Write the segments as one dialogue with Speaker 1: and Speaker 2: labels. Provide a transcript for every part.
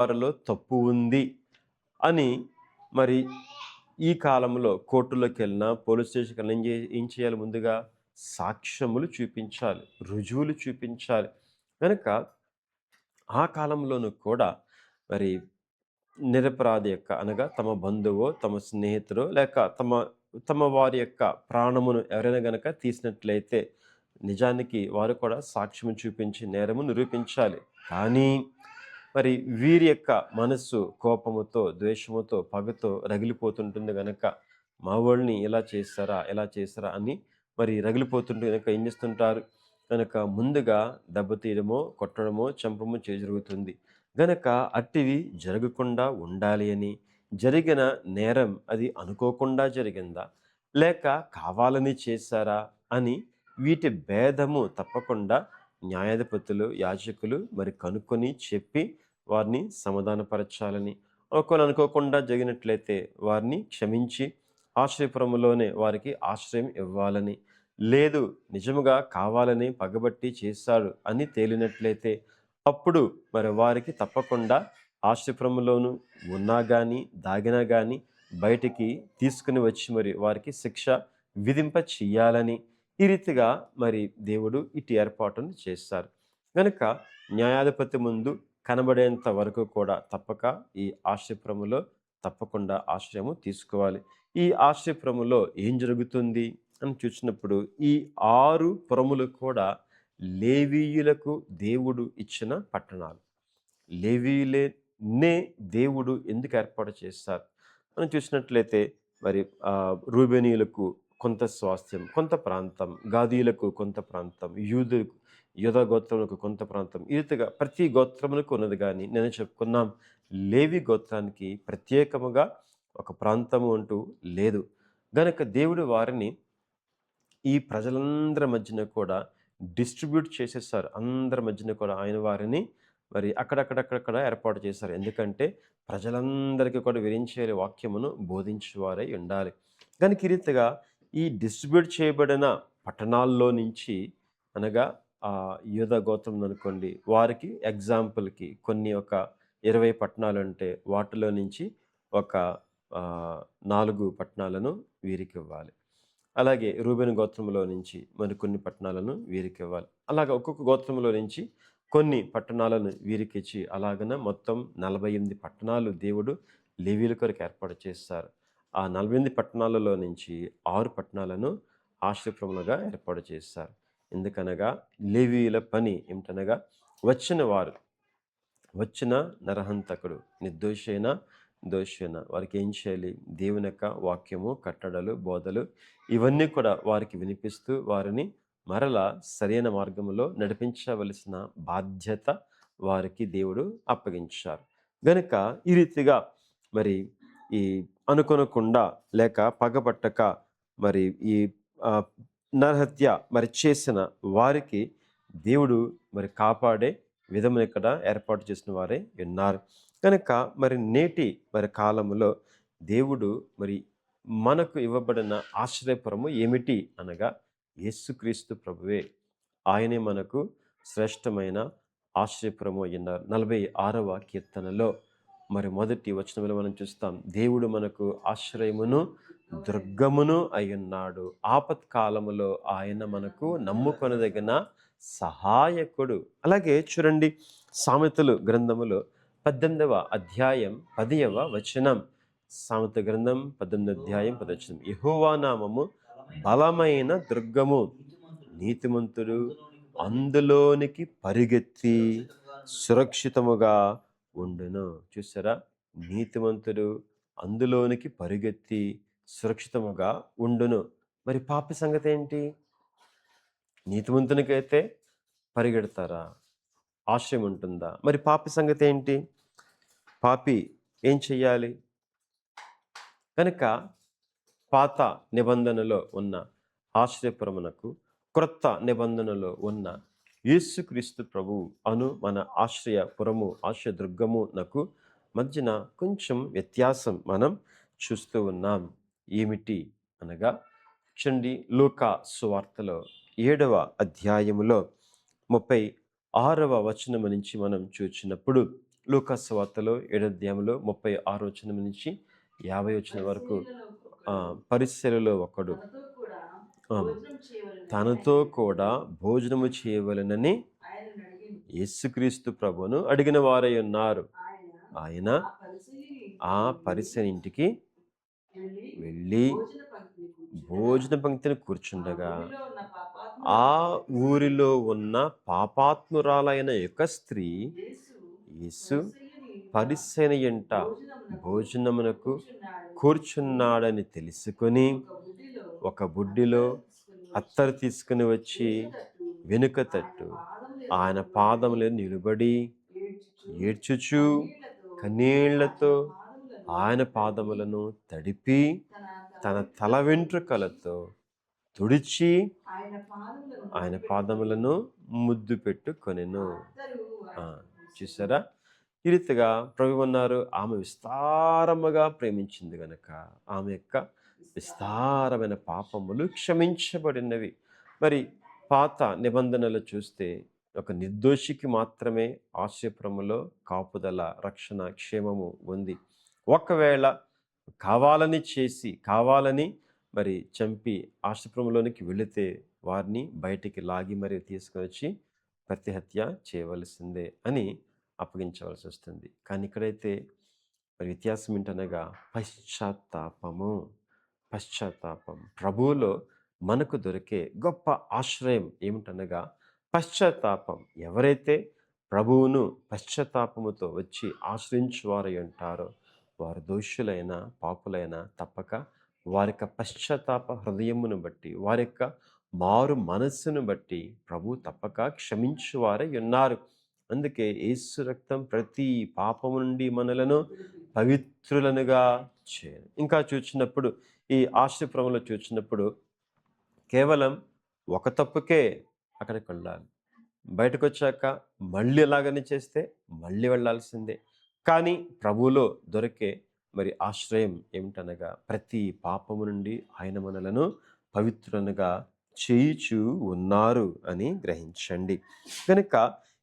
Speaker 1: వారిలో తప్పు ఉంది అని మరి ఈ కాలంలో కోర్టులోకెళ్ళినా, పోలీస్ స్టేషన్‌కెళ్ళినా ఏం చేయాలి ముందుగా? సాక్ష్యములు చూపించాలి. రుజువులు చూపించాలి. గనక ఆ కాలంలోను కూడా మరి నిరపరాధి యొక్క అనగా తమ బంధువో, తమ స్నేహితుడో లేక తమ తమ వారి యొక్క ప్రాణమును ఎవరైనా గనక తీసినట్లయితే నిజానికి వారు కూడా సాక్ష్యం చూపించి నేరము నిరూపించాలి. కానీ మరి వీరి యొక్క మనస్సు కోపముతో, ద్వేషముతో, పగతో రగిలిపోతుంటుంది గనక మా వోళ్ళని ఇలా చేశారా? ఎలా చేశారా? అని మరి రగిలిపోతుంటే గనక ఏం చేస్తుంటారు? గనక ముందుగా దెబ్బతీయడమో, కొట్టడమో, చంపడమో జరుగుతుంది. గనక అట్టివి జరగకుండా ఉండాలి అని, జరిగిన నేరం అది అనుకోకుండా జరిగిందా? లేక కావాలని చేశారా? అని వీటి భేదము తప్పకుండా న్యాయాధిపతులు, యాజకులు మరి కనుక్కొని చెప్పి వారిని సమాధానపరచాలని, ఒకవేళ అనుకోకుండా జరిగినట్లయితే వారిని క్షమించి ఆశ్రయపురములోనే వారికి ఆశ్రయం ఇవ్వాలని, లేదు నిజముగా కావాలని పగబట్టి చేశాడు అని తేలినట్లయితే అప్పుడు మరి వారికి తప్పకుండా ఆశ్రయపురములోను ఉన్నా గాని, దాగినా గాని బయటికి తీసుకుని వచ్చి మరి వారికి శిక్ష విధింప చెయ్యాలని ఈ రీతిగా మరి దేవుడు ఇటు ఏర్పాటును చేశారు. గనుక న్యాయాధిపతి ముందు కనబడేంత వరకు కూడా తప్పక ఈ ఆశ్రయపురములో తప్పకుండా ఆశ్రయము తీసుకోవాలి. ఈ ఆశ్రయపురములో ఏం జరుగుతుంది అని చూసినప్పుడు ఈ 6 పురములు కూడా లేవీయులకు దేవుడు ఇచ్చిన పట్టణాలు. లేవీయులనే దేవుడు ఎందుకు ఏర్పాటు చేశారు మనం చూసినట్లయితే మరి రూబేనీయులకు కొంత స్వాస్థ్యం, కొంత ప్రాంతం, గాదీయులకు కొంత ప్రాంతం, యూదా గోత్రములకు కొంత ప్రాంతం, ఈ రీతిగా ప్రతి గోత్రములకు ఉన్నది. కానీ నేను చెప్పుకున్నాం లేవి గోత్రానికి ప్రత్యేకముగా ఒక ప్రాంతము అంటూ లేదు. గనక దేవుడు వారిని ఈ ప్రజలందరి మధ్యన కూడా డిస్ట్రిబ్యూట్ చేసేసారు. అందరి మధ్యన కూడా ఆయన వారిని మరి అక్కడక్కడక్కడక్కడ ఏర్పాటు చేశారు. ఎందుకంటే ప్రజలందరికీ కూడా విరించేలి వాక్యమును బోధించేవారై ఉండాలి. కనుక ఈ రీతిగా ఈ డిస్ట్రిబ్యూట్ చేయబడిన పట్టణాల్లో నుంచి అనగా యూదా గోత్రం అనుకోండి, వారికి ఎగ్జాంపుల్‌కి కొన్ని ఒక 20 పట్టణాలుంటే వాటిలో నుంచి ఒక 4 పట్టణాలను వీరికివ్వాలి. అలాగే రూబేను గోత్రంలో నుంచి మరికొన్ని పట్టణాలను వీరికివ్వాలి. అలాగ ఒక్కొక్క గోత్రంలో నుంచి కొన్ని పట్టణాలను వీరికిచ్చి అలాగన మొత్తం 48 పట్టణాలు దేవుడు లేవీయుల కొరకు ఏర్పాటు చేశారు. ఆ 48 పట్టణాలలో నుంచి 6 పట్టణాలను ఆశ్రయపురములుగా ఏర్పాటు చేశారు. ఎందుకనగా లేవీయుల పని ఏమిటనగా వచ్చిన నరహంతకుడు నిర్దోషైన దోషైన వారికి ఏం చేయాలి? దేవుని యొక్క వాక్యము, కట్టడలు, బోధలు ఇవన్నీ కూడా వారికి వినిపిస్తూ వారిని మరలా సరైన మార్గంలో నడిపించవలసిన బాధ్యత వారికి దేవుడు అప్పగించారు. గనుక ఈ రీతిగా మరి ఈ అనుకొనకుండా లేక పగపట్టక మరి ఈ నరహత్య మరి చేసిన వారికి దేవుడు మరి కాపాడే విధమును ఇక్కడ ఏర్పాటు చేసిన వారే ఉన్నారు. కనుక మరి నేటి మరి కాలంలో దేవుడు మరి మనకు ఇవ్వబడిన ఆశ్రయపురము ఏమిటి అనగా యేసుక్రీస్తు ప్రభువే. ఆయనే మనకు శ్రేష్టమైన ఆశ్రయపురము అయ్యున్నారు. 46వ కీర్తనలో మరి మొదటి వచనంలో మనం చూస్తాం, దేవుడు మనకు ఆశ్రయమును దుర్గమును అయ్యున్నాడు, ఆపత్కాలములో ఆయన మనకు నమ్ముకొనదగిన సహాయకుడు. అలాగే చూడండి సామెతలు గ్రంథములో 18వ అధ్యాయం 10వ వచనం. సామెత గ్రంథం 18వ అధ్యాయం 10వ వచనం. యెహోవా నామము బలమైన దుర్గము, నీతిమంతుడు అందులోనికి పరిగెత్తి సురక్షితముగా ఉండును. చూసారా? నీతిమంతుడు అందులోనికి పరిగెత్తి సురక్షితముగా ఉండును. మరి పాపి సంగతి ఏంటి? నీతిమంతునికైతే పరిగెడతారా? ఆశ్రయం ఉంటుందా? మరి పాపి సంగతి ఏంటి? పాపి ఏం చెయ్యాలి? కనుక పాత నిబంధనలో ఉన్న ఆశ్రయపురమునకు క్రొత్త నిబంధనలో ఉన్న యేసుక్రీస్తు ప్రభువు అను మన ఆశ్రయపురము, ఆశ్రయదుర్గమునకు మధ్యన కొంచెం వ్యత్యాసం మనం చూస్తూ ఉన్నాం. ఏమిటి అనగా చూడండి, లూకా సువార్తలో 7వ అధ్యాయములో 36వ వచనము నుంచి మనం చూచినప్పుడు లూకాసు సువార్తలో 7వ అధ్యాయంలో 36 వచనం నుంచి 50 వచనం వరకు పరిసయ్యులలో ఒకడు తనతో కూడా భోజనము చేయవలెనని యేసుక్రీస్తు ప్రభువును అడిగిన వారై ఉన్నారు. ఆయన ఆ పరిసయ్యుని ఇంటికి వెళ్ళి భోజన పంక్తిని కూర్చుండగా ఆ ఊరిలో ఉన్న పాపాత్మురాలైన యొక్క స్త్రీ యేసు పరిసయ్యుని ఇంట భోజనమునకు కూర్చున్నాడని తెలుసుకొని ఒక బుడ్డిలో అత్తరు తీసుకుని వచ్చి వెనుక తట్టు ఆయన పాదములో నిలబడి ఏడ్చుచు కన్నీళ్లతో ఆయన పాదములను తడిపి తన తల వెంట్రుకలతో తుడిచి ఆయన పాదములను ముద్దు పెట్టుకొనెను. చూసారా, ఈ రీతిగా ప్రభు అన్నారు, ఆమె విస్తారముగా ప్రేమించింది గనక ఆమె యొక్క విస్తారమైన పాపములు క్షమించబడినవి. మరి పాత నిబంధనలు చూస్తే ఒక నిర్దోషికి మాత్రమే ఆశ్రయపురములో కాపుదల, రక్షణ, క్షేమము ఉంది. ఒకవేళ కావాలని మరి చంపి ఆశ్రయపురంలోనికి వెళితే వారిని బయటికి లాగి మరి తీసుకొని వచ్చి ప్రతిహత్య చేయవలసిందే అని అప్పగించవలసి వస్తుంది. కానీ ఇక్కడైతే మరి వ్యత్యాసం ఏంటనగా పశ్చాత్తాపం ప్రభువులో మనకు దొరికే గొప్ప ఆశ్రయం ఏమిటనగా పశ్చాత్తాపం. ఎవరైతే ప్రభువును పశ్చాత్తాపముతో వచ్చి ఆశ్రయించువారై ఉంటారో వారు దోషులైన పాపులైన తప్పక వారి యొక్క పశ్చాత్తాప హృదయమును బట్టి, వారి యొక్క మారు మనస్సును బట్టి ప్రభు తప్పక క్షమించువారై ఉన్నారు. అందుకే యేసు రక్తం ప్రతి పాపము నుండి మనలను పవిత్రులనుగా చేయను. ఇంకా చూచినప్పుడు ఈ ఆశ్రయపురంలో చూచినప్పుడు కేవలం ఒక తప్పుకే అక్కడికి వెళ్ళాలి. బయటకు వచ్చాక మళ్ళీ ఎలాగని చేస్తే మళ్ళీ వెళ్ళాల్సిందే. కానీ ప్రభువులో దొరికే మరి ఆశ్రయం ఏమిటనగా ప్రతి పాపము నుండి ఆయన మనలను పవిత్రులనుగా చేయుచు ఉన్నారు అని గ్రహించండి. కనుక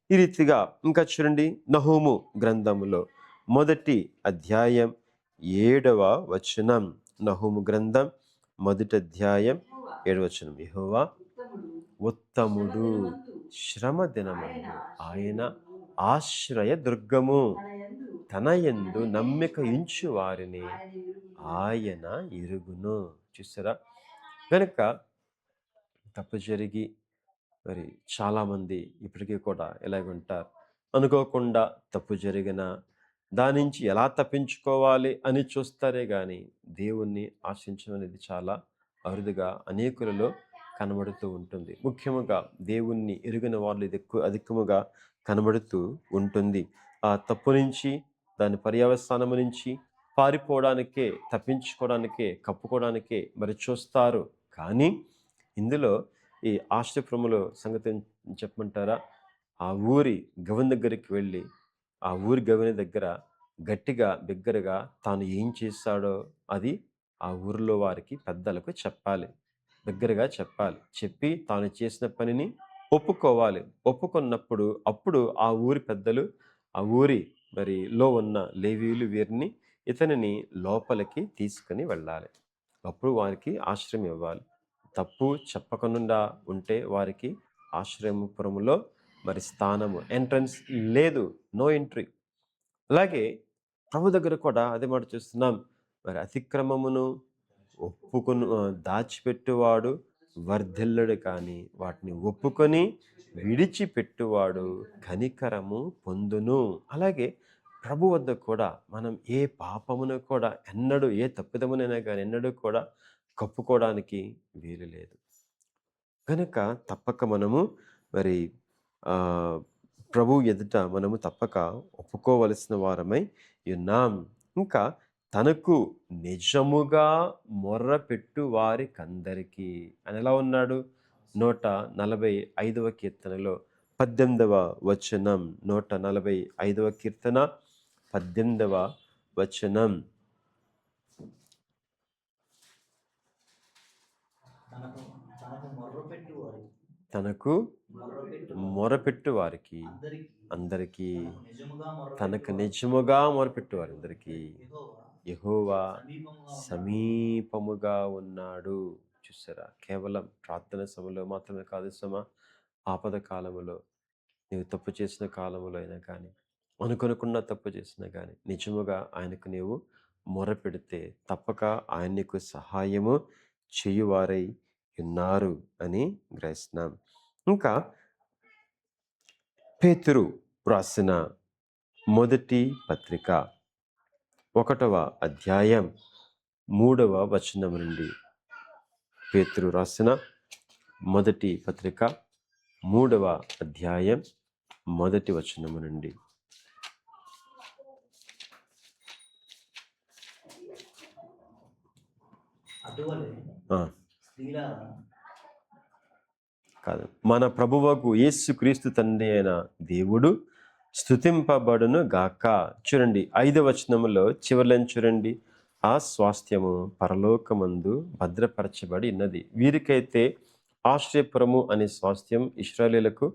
Speaker 1: ఈ రీతిగా ఇంకా చూడండి, నహూము గ్రంథములో 1వ అధ్యాయం 7వ వచనం. నహూము గ్రంథం 1వ అధ్యాయం 7వ వచనం. యెహోవా ఉత్తముడు, శ్రమ దినమందు ఆయన ఆశ్రయ దుర్గము, తన యందు నమ్మిక ఉంచు వారిని ఆయన ఎరుగును. చూసారా, కనుక తప్పు జరిగి మరి చాలామంది ఇప్పటికీ కూడా ఎలాగుంటారు, అనుకోకుండా తప్పు జరిగిన దాని నుంచి ఎలా తప్పించుకోవాలి అని చూస్తారే కానీ దేవుణ్ణి ఆశించడం అనేది చాలా అరుదుగా అనేకులలో కనబడుతూ ఉంటుంది. ముఖ్యంగా దేవుణ్ణి ఎరిగిన వాళ్ళు ఇది అధికముగా కనబడుతూ ఉంటుంది. ఆ తప్పు నుంచి, దాని పర్యవసానము నుంచి పారిపోవడానికే, తప్పించుకోవడానికే, కప్పుకోవడానికే మరి చూస్తారు. కానీ ఇందులో ఈ ఆశ్రయపురములో సంగతి చెప్పమంటారా, ఆ ఊరి గవని దగ్గరికి వెళ్ళి ఆ ఊరి గవని దగ్గర గట్టిగా బిగ్గరగా తాను ఏం చేశాడో అది ఆ ఊరిలో వారికి పెద్దలకు చెప్పాలి. బిగ్గరగా చెప్పాలి. చెప్పి తాను చేసిన పనిని ఒప్పుకోవాలి. ఒప్పుకున్నప్పుడు అప్పుడు ఆ ఊరి పెద్దలు, ఆ ఊరి మరి లో ఉన్న లేవీయులు వీరిని ఇతనిని లోపలికి తీసుకుని వెళ్ళాలి. అప్పుడు వారికి ఆశ్రయం ఇవ్వాలి. తప్పు చెప్పకుండా ఉంటే వారికి ఆశ్రయపురములో మరి స్థానము, ఎంట్రన్స్ లేదు, నో ఎంట్రీ. అలాగే ప్రభు దగ్గర కూడా అదే మాట చూస్తున్నాం. మరి అతిక్రమమును దాచిపెట్టువాడు వర్ధిల్లడు, కానీ వాటిని ఒప్పుకొని విడిచిపెట్టువాడు కనికరము పొందును. అలాగే ప్రభు వద్ద కూడా మనం ఏ పాపమును కూడా ఎన్నడూ, ఏ తప్పిదమునైనా కానీ ఎన్నడూ కూడా కప్పుకోవడానికి వీలు లేదు. కనుక తప్పక మనము మరి ప్రభు ఎదుట మనము తప్పక ఒప్పుకోవలసిన వారమై ఉన్నాం. ఇంకా తనకు నిజముగా మొర్ర పెట్టు వారికందరికీ అని ఎలా ఉన్నాడు? 145వ కీర్తనలో 18వ వచనం. 145వ కీర్తన 18వ వచనం. తనకు మొరపెట్టు వారికి
Speaker 2: అందరికీ
Speaker 1: అందరికీ
Speaker 2: తనకు
Speaker 1: తనకు
Speaker 2: నిజముగా
Speaker 1: నిజముగా మొరపెట్టు వారందరికీ యెహోవా
Speaker 2: సమీపముగా ఉన్నాడు.
Speaker 1: సమీపముగా ఉన్నాడు. చూసారా, కేవలం ప్రార్థన సమయంలో మాత్రమే కాదు ఆపద కాలములో, నీవు తప్పు చేసిన కాలములో అయినా కానీ, అనుకోనకుండా తప్పు చేసినా కానీ, నిజముగా ఆయనకు నీవు మొరపెడితే తప్పక ఆయన నీకు సహాయము చేయువారై ఉన్నారు అని గ్రహిస్తున్నాం. ఇంకా పేతురు రాసిన మొదటి పత్రిక 1వ అధ్యాయం 3వ వచనం నుండి, పేతురు రాసిన మొదటి పత్రిక 3వ అధ్యాయం 1వ వచనము నుండి.
Speaker 2: అటువలే
Speaker 1: ఆ,
Speaker 2: స్త్రీలారా
Speaker 1: కాదు, మన ప్రభువకు యేసుక్రీస్తు తండ్రి అయిన దేవుడు స్తుతింపబడును గాక. చూడండి 5వ వచనములో చివరిలో చూడండి, ఆ స్వాస్థ్యము పరలోకమందు భద్రపరచబడి ఉన్నది. వీరికైతే ఆశ్రయపురము అనే స్వాస్థ్యం ఇశ్రాయేలీయులకు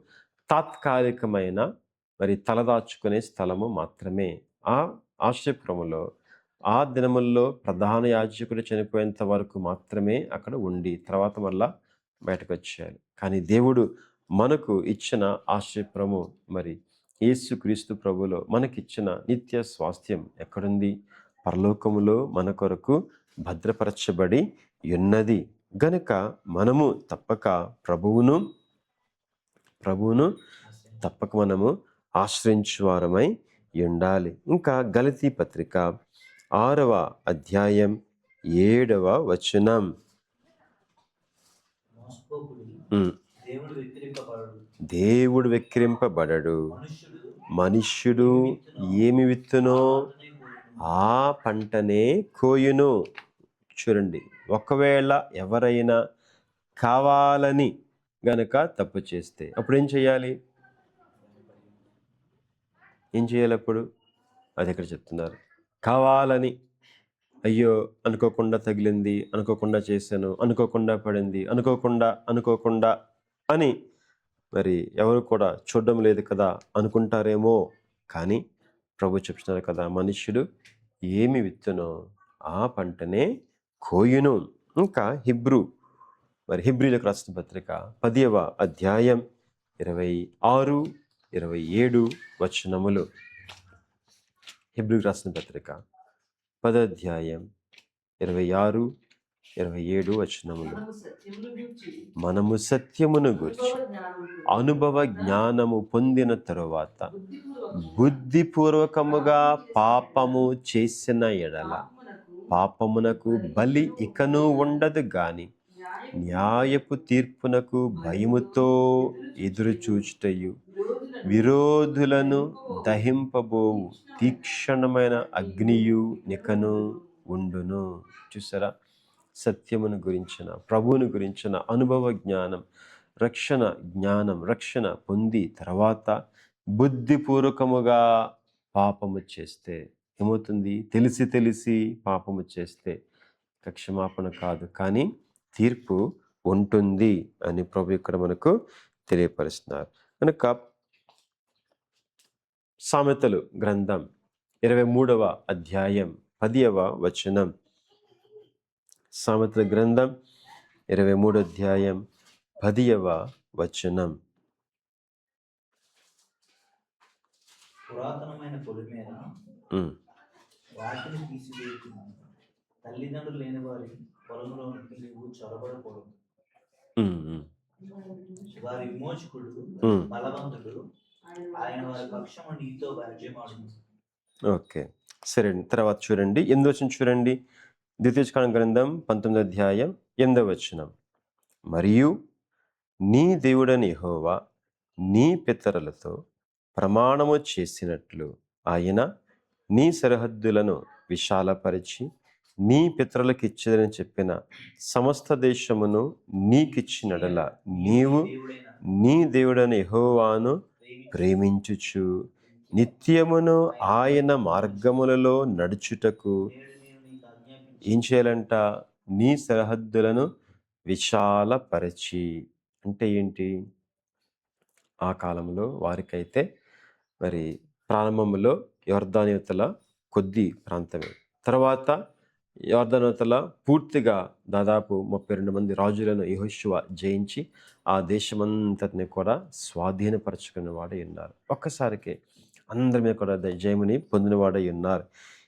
Speaker 1: తాత్కాలికమైన మరి తలదాచుకునే స్థలము మాత్రమే. ఆ ఆశ్రయపురములో ఆ దినముల్లో ప్రధాన యాజకుడు చనిపోయేంత వరకు మాత్రమే అక్కడ ఉండి తర్వాత మళ్ళా బయటకు వచ్చేయాలి. కానీ దేవుడు మనకు ఇచ్చిన ఆశ్రయపురము, మరి యేసుక్రీస్తు ప్రభులో మనకిచ్చిన నిత్య స్వాస్థ్యం ఎక్కడుంది? పరలోకములో మన కొరకు భద్రపరచబడి ఉన్నది. గనుక మనము తప్పక ప్రభువును తప్పక మనము ఆశ్రయించువారమై ఉండాలి. ఇంకా గలతీ పత్రిక 6వ అధ్యాయం 7వ వచనం.
Speaker 2: మోసపోకుడి,
Speaker 1: ఉమ్.
Speaker 2: దేవుడు వెక్కిరింపబడడు.
Speaker 1: దేవుడు మనుష్యుడు ఏమి విత్తునో ఆ పంటనే కోయును. చూడండి, ఒకవేళ ఎవరైనా కావాలని గనక తప్పు చేస్తే అప్పుడు ఏం చేయాలి? అప్పుడు అది ఇక్కడ చెప్తున్నారు. కావాలని, అయ్యో అనుకోకుండా తగిలింది, అనుకోకుండా చేశాను, అనుకోకుండా పడింది, అనుకోకుండా అని మరి ఎవరు కూడా చూడడం లేదు కదా అనుకుంటారేమో. కానీ ప్రభు చెప్తున్నారు కదా, మనుష్యుడు ఏమి విత్తునో ఆ పంటనే కోయును. ఇంకా హెబ్రీలకు రాసిన పత్రిక 10వ అధ్యాయం 26, 27 వచనములు. హెబ్రీలకు రాసిన పత్రిక 10వ అధ్యాయం 26, 27 వచనములు. మనము సత్యమును గూర్చి అనుభవ జ్ఞానము పొందిన తరువాత బుద్ధిపూర్వకముగా పాపము చేసిన ఎడల పాపమునకు బలి ఇకను ఉండదు గాని న్యాయపు తీర్పునకు భయముతో ఎదురు చూచుటయు విరోధులను దహింపబోవు తీక్షణమైన అగ్నియు నికను ఉండును. చూసారా, సత్యమును గురించిన, ప్రభువును గురించిన అనుభవ జ్ఞానం, రక్షణ పొంది తర్వాత బుద్ధిపూర్వకముగా పాపము చేస్తే ఏమవుతుంది? తెలిసి పాపము చేస్తే క్షమాపణ కాదు కానీ తీర్పు ఉంటుంది అని ప్రభు ఇక్కడ మనకు తెలియపరుస్తున్నారు. కనుక సామెతలు గ్రంథం 23వ అధ్యాయం 10వ వచనం. సామెతల గ్రంథం 23వ అధ్యాయం 10వ వచనం.
Speaker 2: పురాతనమైన పొలిమేర వాటిని తీసివేయుచున్నాను. తల్లిదండ్రులు లేని వారి పొలంలోనికి నీవు చొరబడకూడదు. వారి విమోచకుడు బలవంతుడు, ఆయన వారి పక్షము నీతో వ్యాజ్యమాడును. ఓకే,
Speaker 1: సరే. తర్వాత చూడండి 8వ వచనం చూడండి. ద్వితీయోపదేశకాండ గ్రంథం 19వ అధ్యాయం 8వ వచనం. మరియు నీ దేవుడని యెహోవా నీ పితరులతో ప్రమాణము చేసినట్లు ఆయన నీ సరిహద్దులను విశాలపరిచి నీ పితరులకు ఇచ్చేదని చెప్పిన సమస్త దేశమును నీకిచ్చినడల నీవు నీ దేవుడని యెహోవాను ప్రేమించుచు నిత్యమును ఆయన మార్గములలో నడుచుటకు ఏం చేయాలంట? నీ సరిహద్దులను విశాలపరచి. అంటే ఏంటి? ఆ కాలంలో వారికైతే మరి ప్రారంభంలో యొర్దాను యువతల కొద్ది ప్రాంతమే. తర్వాత యొర్దాను యువతల పూర్తిగా దాదాపు 32 మంది రాజులను యెహోషువ జయించి ఆ దేశమంతటిని కూడా స్వాధీనపరచుకున్నవాడై ఉన్నారు. ఒక్కసారికే అందరి మీద కూడా జయముని పొందినవాడై ఉన్నారు.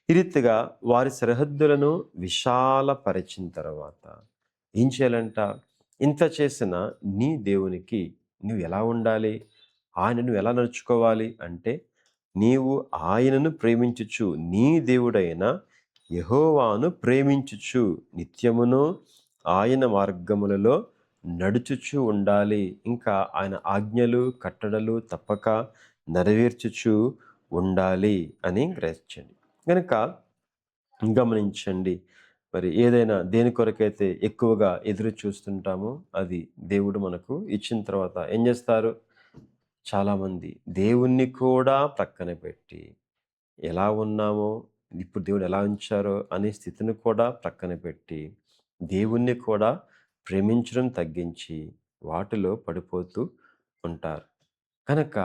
Speaker 1: ఈ రీతిగా వారి సరిహద్దులను విశాలపరిచిన తర్వాత ఏం చేయాలంట? ఇంత చేసిన నీ దేవునికి నువ్వు ఎలా ఉండాలి? ఆయనను ఎలా నడుచుకోవాలి అంటే, నీవు ఆయనను ప్రేమించుచు నీ దేవుడైన యెహోవాను ప్రేమించుచు నిత్యమును ఆయన మార్గములలో నడుచుచు ఉండాలి. ఇంకా ఆయన ఆజ్ఞలు కట్టడలు తప్పక నెరవేర్చుచు ఉండాలి అని గ్రహించండి. గనుక గమనించండి, మరి ఏదైనా దేని కొరకైతే ఎక్కువగా ఎదురు చూస్తుంటామో అది దేవుడు మనకు ఇచ్చిన తర్వాత ఏం చేస్తారు? చాలామంది దేవుణ్ణి కూడా ప్రక్కన పెట్టి ఎలా ఉన్నామో, ఇప్పుడు దేవుడు ఎలా ఉంచారో అనే స్థితిని కూడా ప్రక్కన పెట్టి దేవుణ్ణి కూడా ప్రేమించడం తగ్గించి వాటిలో పడిపోతూ ఉంటారు. కనుక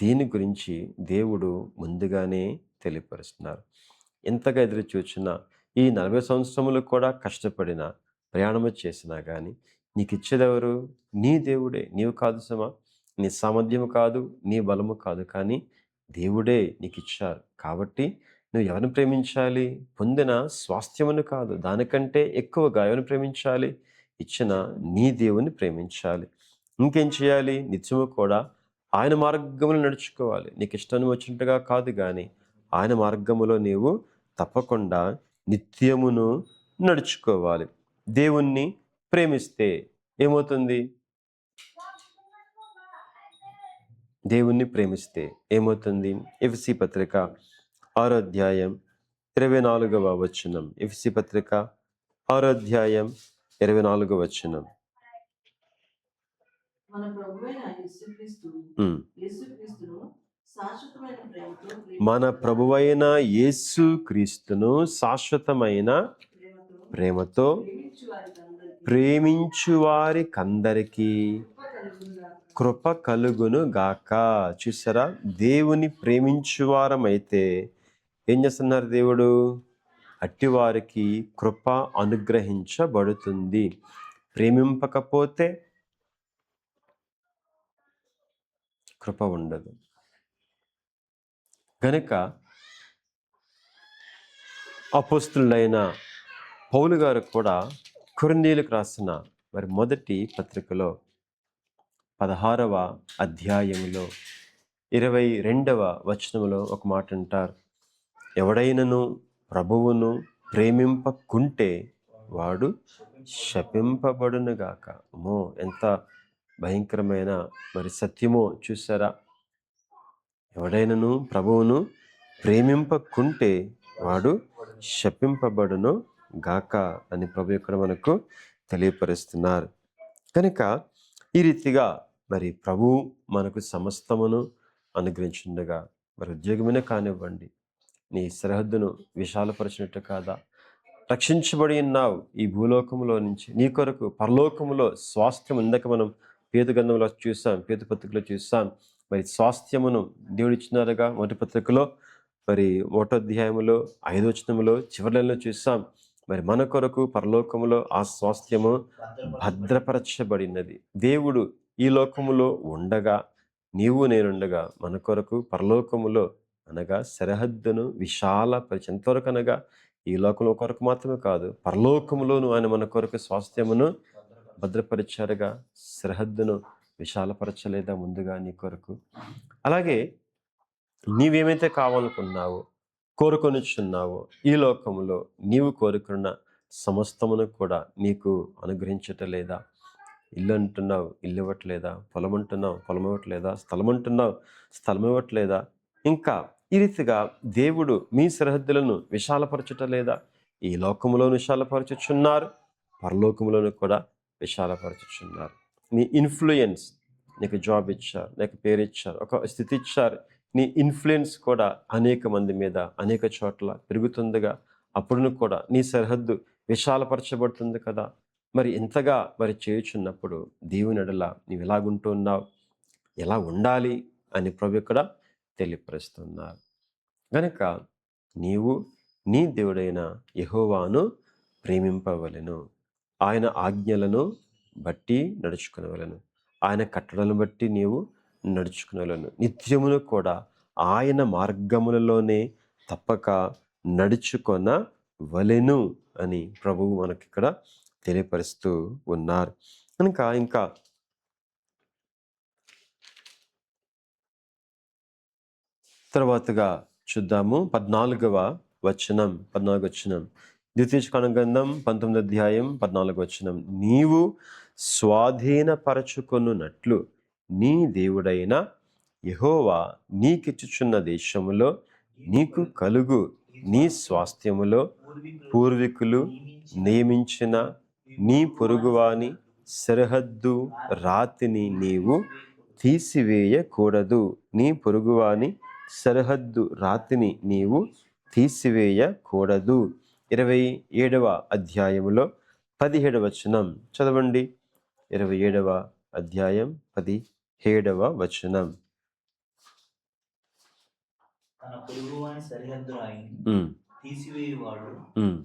Speaker 1: దీని గురించి దేవుడు ముందుగానే తెలియపరుస్తున్నారు. ఎంతగా ఎదురు చూచినా ఈ 40 సంవత్సరములు కూడా కష్టపడిన ప్రయాణము చేసినా కానీ నీకు ఇచ్చేదెవరు? నీ దేవుడే. నీవు కాదు సుమా, నీ సామర్థ్యము కాదు, నీ బలము కాదు, కానీ దేవుడే నీకు ఇచ్చారు. కాబట్టి నువ్వు ఎవరిని ప్రేమించాలి? పొందిన స్వాస్థ్యమును కాదు, దానికంటే ఎక్కువగా ఎవరిని ప్రేమించాలి? ఇచ్చిన నీ దేవుని ప్రేమించాలి. ఇంకేం చేయాలి? నిత్యము కూడా ఆయన మార్గములో నడుచుకోవాలి. నీకు ఇష్టం వచ్చినట్టుగా కాదు, కానీ ఆయన మార్గములో నీవు తప్పకుండా నిత్యమును నడుచుకోవాలి. దేవుణ్ణి ప్రేమిస్తే ఏమవుతుంది? దేవుణ్ణి ప్రేమిస్తే ఏమవుతుంది? ఎఫెసీ పత్రిక 6వ అధ్యాయం 24వ వచనం. ఎఫెసీ పత్రిక 6వ అధ్యాయం 24వ వచనం. మన ప్రభువైన యేసుక్రీస్తును శాశ్వతమైన ప్రేమతో ప్రేమించు వారికందరికీ కృప కలుగును గాక. చూసారా? దేవుని ప్రేమించువారమైతే ఏం చేస్తున్నారు? దేవుడు అట్టివారికి కృప అనుగ్రహించబడుతుంది. ప్రేమింపకపోతే కృప ఉండదు. గనుక అపోస్తలుడైన పౌలు గారు కూడా కొరింథీయులకు రాసిన మరి మొదటి పత్రికలో 16వ అధ్యాయములో 22వ వచనములో ఒక మాట అంటారు. ఎవడైనను ప్రభువును ప్రేమింపకుంటే వాడు శపింపబడునుగాక. అమ్మో, ఎంత భయంకరమైన మరి సత్యమో చూసారా? ఎవడైనను ప్రభువును ప్రేమింపకుంటే వాడు శపింపబడును గాక అని ప్రభు ఇక్కడ మనకు తెలియపరుస్తున్నారు. కనుక ఈ రీతిగా మరి ప్రభు మనకు సమస్తమును అనుగ్రహించుండగా మరి ఉద్యోగమైనా కానివ్వండి, నీ సరిహద్దును విశాలపరిచినట్టు కాదా? రక్షించబడి ఉన్నావు ఈ భూలోకంలో నుంచి, నీ కొరకు పరలోకములో స్వాస్థ్యం. ఇందాక మనం పేతు గ్రంథంలో చూసాం, పేతు పత్రికలో చూసాం. మరి స్వాస్థ్యమును దేవుడు ఇచ్చినారుగా. మొదటి పత్రికలో మరి 1వ అధ్యాయములో 5వ వచనములో చివరిలో చూసాం. మరి మన కొరకు పరలోకములో ఆ స్వాస్థ్యము భద్రపరచబడినది. దేవుడు ఈ లోకములో ఉండగా, నీవు నేనుండగా మన కొరకు పరలోకములో అనగా సరిహద్దును విశాలపరిచి, ఎంతవరకు అనగా ఈ లోకంలో కొరకు మాత్రమే కాదు, పరలోకములోను ఆయన మన కొరకు స్వాస్థ్యమును భద్రపరిచారుగా. సరిహద్దును విశాలపరచలేదా ముందుగా నీ కొరకు? అలాగే నీవేమైతే కావాలనుకున్నావో, కోరుకొనిచున్నావో ఈ లోకములో నీవు కోరుకున్న సమస్తమును కూడా నీకు అనుగ్రహించటలేదా? ఇల్లు అంటున్నావు, ఇల్లు ఇవ్వట్లేదా? పొలం అంటున్నావు, పొలం ఇవ్వట్లేదా? స్థలం అంటున్నావు, స్థలం ఇవ్వట్లేదా? ఇంకా ఈ రీతిగా దేవుడు మీ సరిహద్దులను విశాలపరచటలేదా? ఈ లోకములోను విశాలపరచుచున్నారు, పరలోకములోను కూడా విశాలపరచుచున్నారు. నీ ఇన్ఫ్లుయెన్స్, నీకు జాబ్ ఇచ్చారు, నీకు పేరు ఇచ్చారు, ఒక స్థితి ఇచ్చారు. నీ ఇన్ఫ్లుయెన్స్ కూడా అనేక మంది మీద అనేక చోట్ల పెరుగుతుందిగా. అప్పుడును కూడా నీ సరిహద్దు విశాలపరచబడుతుంది కదా. మరి ఇంతగా మరి చేయుచున్నప్పుడు దేవుని ఎడల నీవు ఎలాగుంటున్నావు? ఎలా ఉండాలి అని ప్రభు ఇక్కడ తెలియపరుస్తున్నారు. గనుక నీవు నీ దేవుడైన యెహోవాను ప్రేమింపవలెను, ఆయన ఆజ్ఞలను బట్టి నడుచుకునవలెను, ఆయన కట్టడలను బట్టి నీవు నడుచుకునవలెను, నిత్యమును కూడా ఆయన మార్గములలోనే తప్పక నడుచుకొనవలెను అని ప్రభువు మనకిక్కడ తెలియపరుస్తూ ఉన్నారు. కనుక ఇంకా తర్వాతగా చూద్దాము 14వ వచనం. 14వ వచనం, ద్వితీయోపదేశకాండ గ్రంథం 19వ అధ్యాయం 14వ వచనం. నీవు స్వాధీనపరచుకొనున్నట్లు నీ దేవుడైన యెహోవా నీకిచ్చుచున్న దేశములో నీకు కలుగు నీ స్వాస్థ్యములో పూర్వీకులు నియమించిన నీ పొరుగువాని సరిహద్దు రాతిని నీవు తీసివేయకూడదు. నీ పొరుగువాని సరిహద్దు రాతిని నీవు తీసివేయకూడదు. 27వ అధ్యాయములో 17వ వచనం చదవండి. 27వ అధ్యాయం 17వ వచనం.
Speaker 2: తన పొరుగువాని సరిహద్దు రాయిని తీసివేయువాడు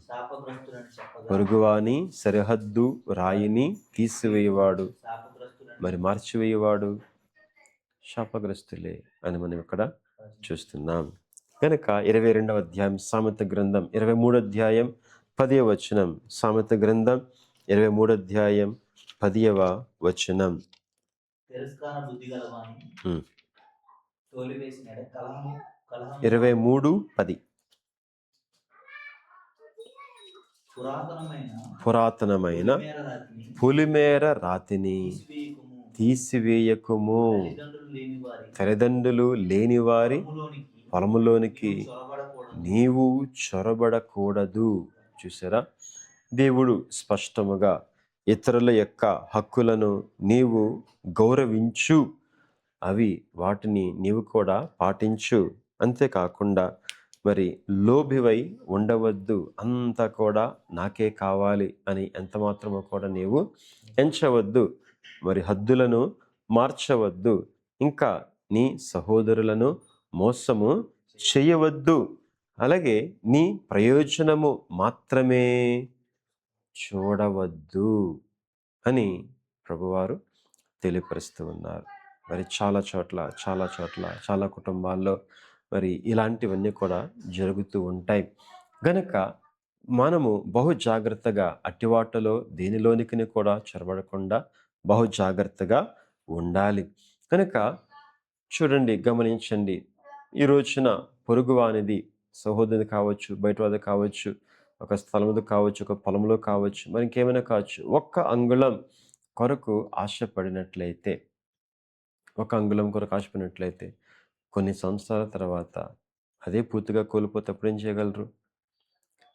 Speaker 2: శాపగ్రస్తుడని చెప్పగా,
Speaker 1: పొరుగువాని సరిహద్దు రాయిని తీసివేయవాడు, మరి మార్చివేయవాడు శాపగ్రస్తులే అని మనం ఇక్కడ చూస్తున్నాం. కనుక 22వ అధ్యాయం సామెత గ్రంథం 23వ అధ్యాయం 10వ వచనం. సామెత గ్రంథం 23వ అధ్యాయం 10వ వచనం.
Speaker 2: తిరస్కార బుద్ధి గలవాని తోలివేసిన కలహము
Speaker 1: 23:10. పురాతనమైన పులిమేర రాతిని తీసివేయకుము, తల్లిదండ్రులు లేని వారి పొలములోనికి నీవు చొరబడకూడదు. చూసారా, దేవుడు స్పష్టముగా ఇతరుల యొక్క హక్కులను నీవు గౌరవించు, అవి వాటిని నీవు కూడా పాటించు. అంతేకాకుండా మరి లోభివై ఉండవద్దు, అంతా కూడా నాకే కావాలి అని ఎంత మాత్రమో కూడా నీవు ఎంచవద్దు. మరి హద్దులను మార్చవద్దు. ఇంకా నీ సహోదరులను మోసము చేయవద్దు. అలాగే నీ ప్రయోజనము మాత్రమే చూడవద్దు అని ప్రభువారు తెలియపరుస్తూ ఉన్నారు. మరి చాలా చోట్ల చాలా కుటుంబాల్లో మరి ఇలాంటివన్నీ కూడా జరుగుతూ ఉంటాయి. గనక మనము బహు జాగ్రత్తగా అట్టివాటలో దేనిలోనికి కూడా చొరబడకుండా బహు జాగ్రత్తగా ఉండాలి. కనుక చూడండి, గమనించండి, ఈ రోజున పొరుగువానిది సహోదరుని కావచ్చు, బయటవాది కావచ్చు, ఒక స్థలముది కావచ్చు, ఒక పొలంలో కావచ్చు, మరి ఇంకేమైనా కావచ్చు, ఒక్క అంగుళం కొరకు ఆశపడినట్లయితే కొన్ని సంవత్సరాల తర్వాత అదే పూర్తిగా కోల్పోతే అప్పుడు ఏం చేయగలరు?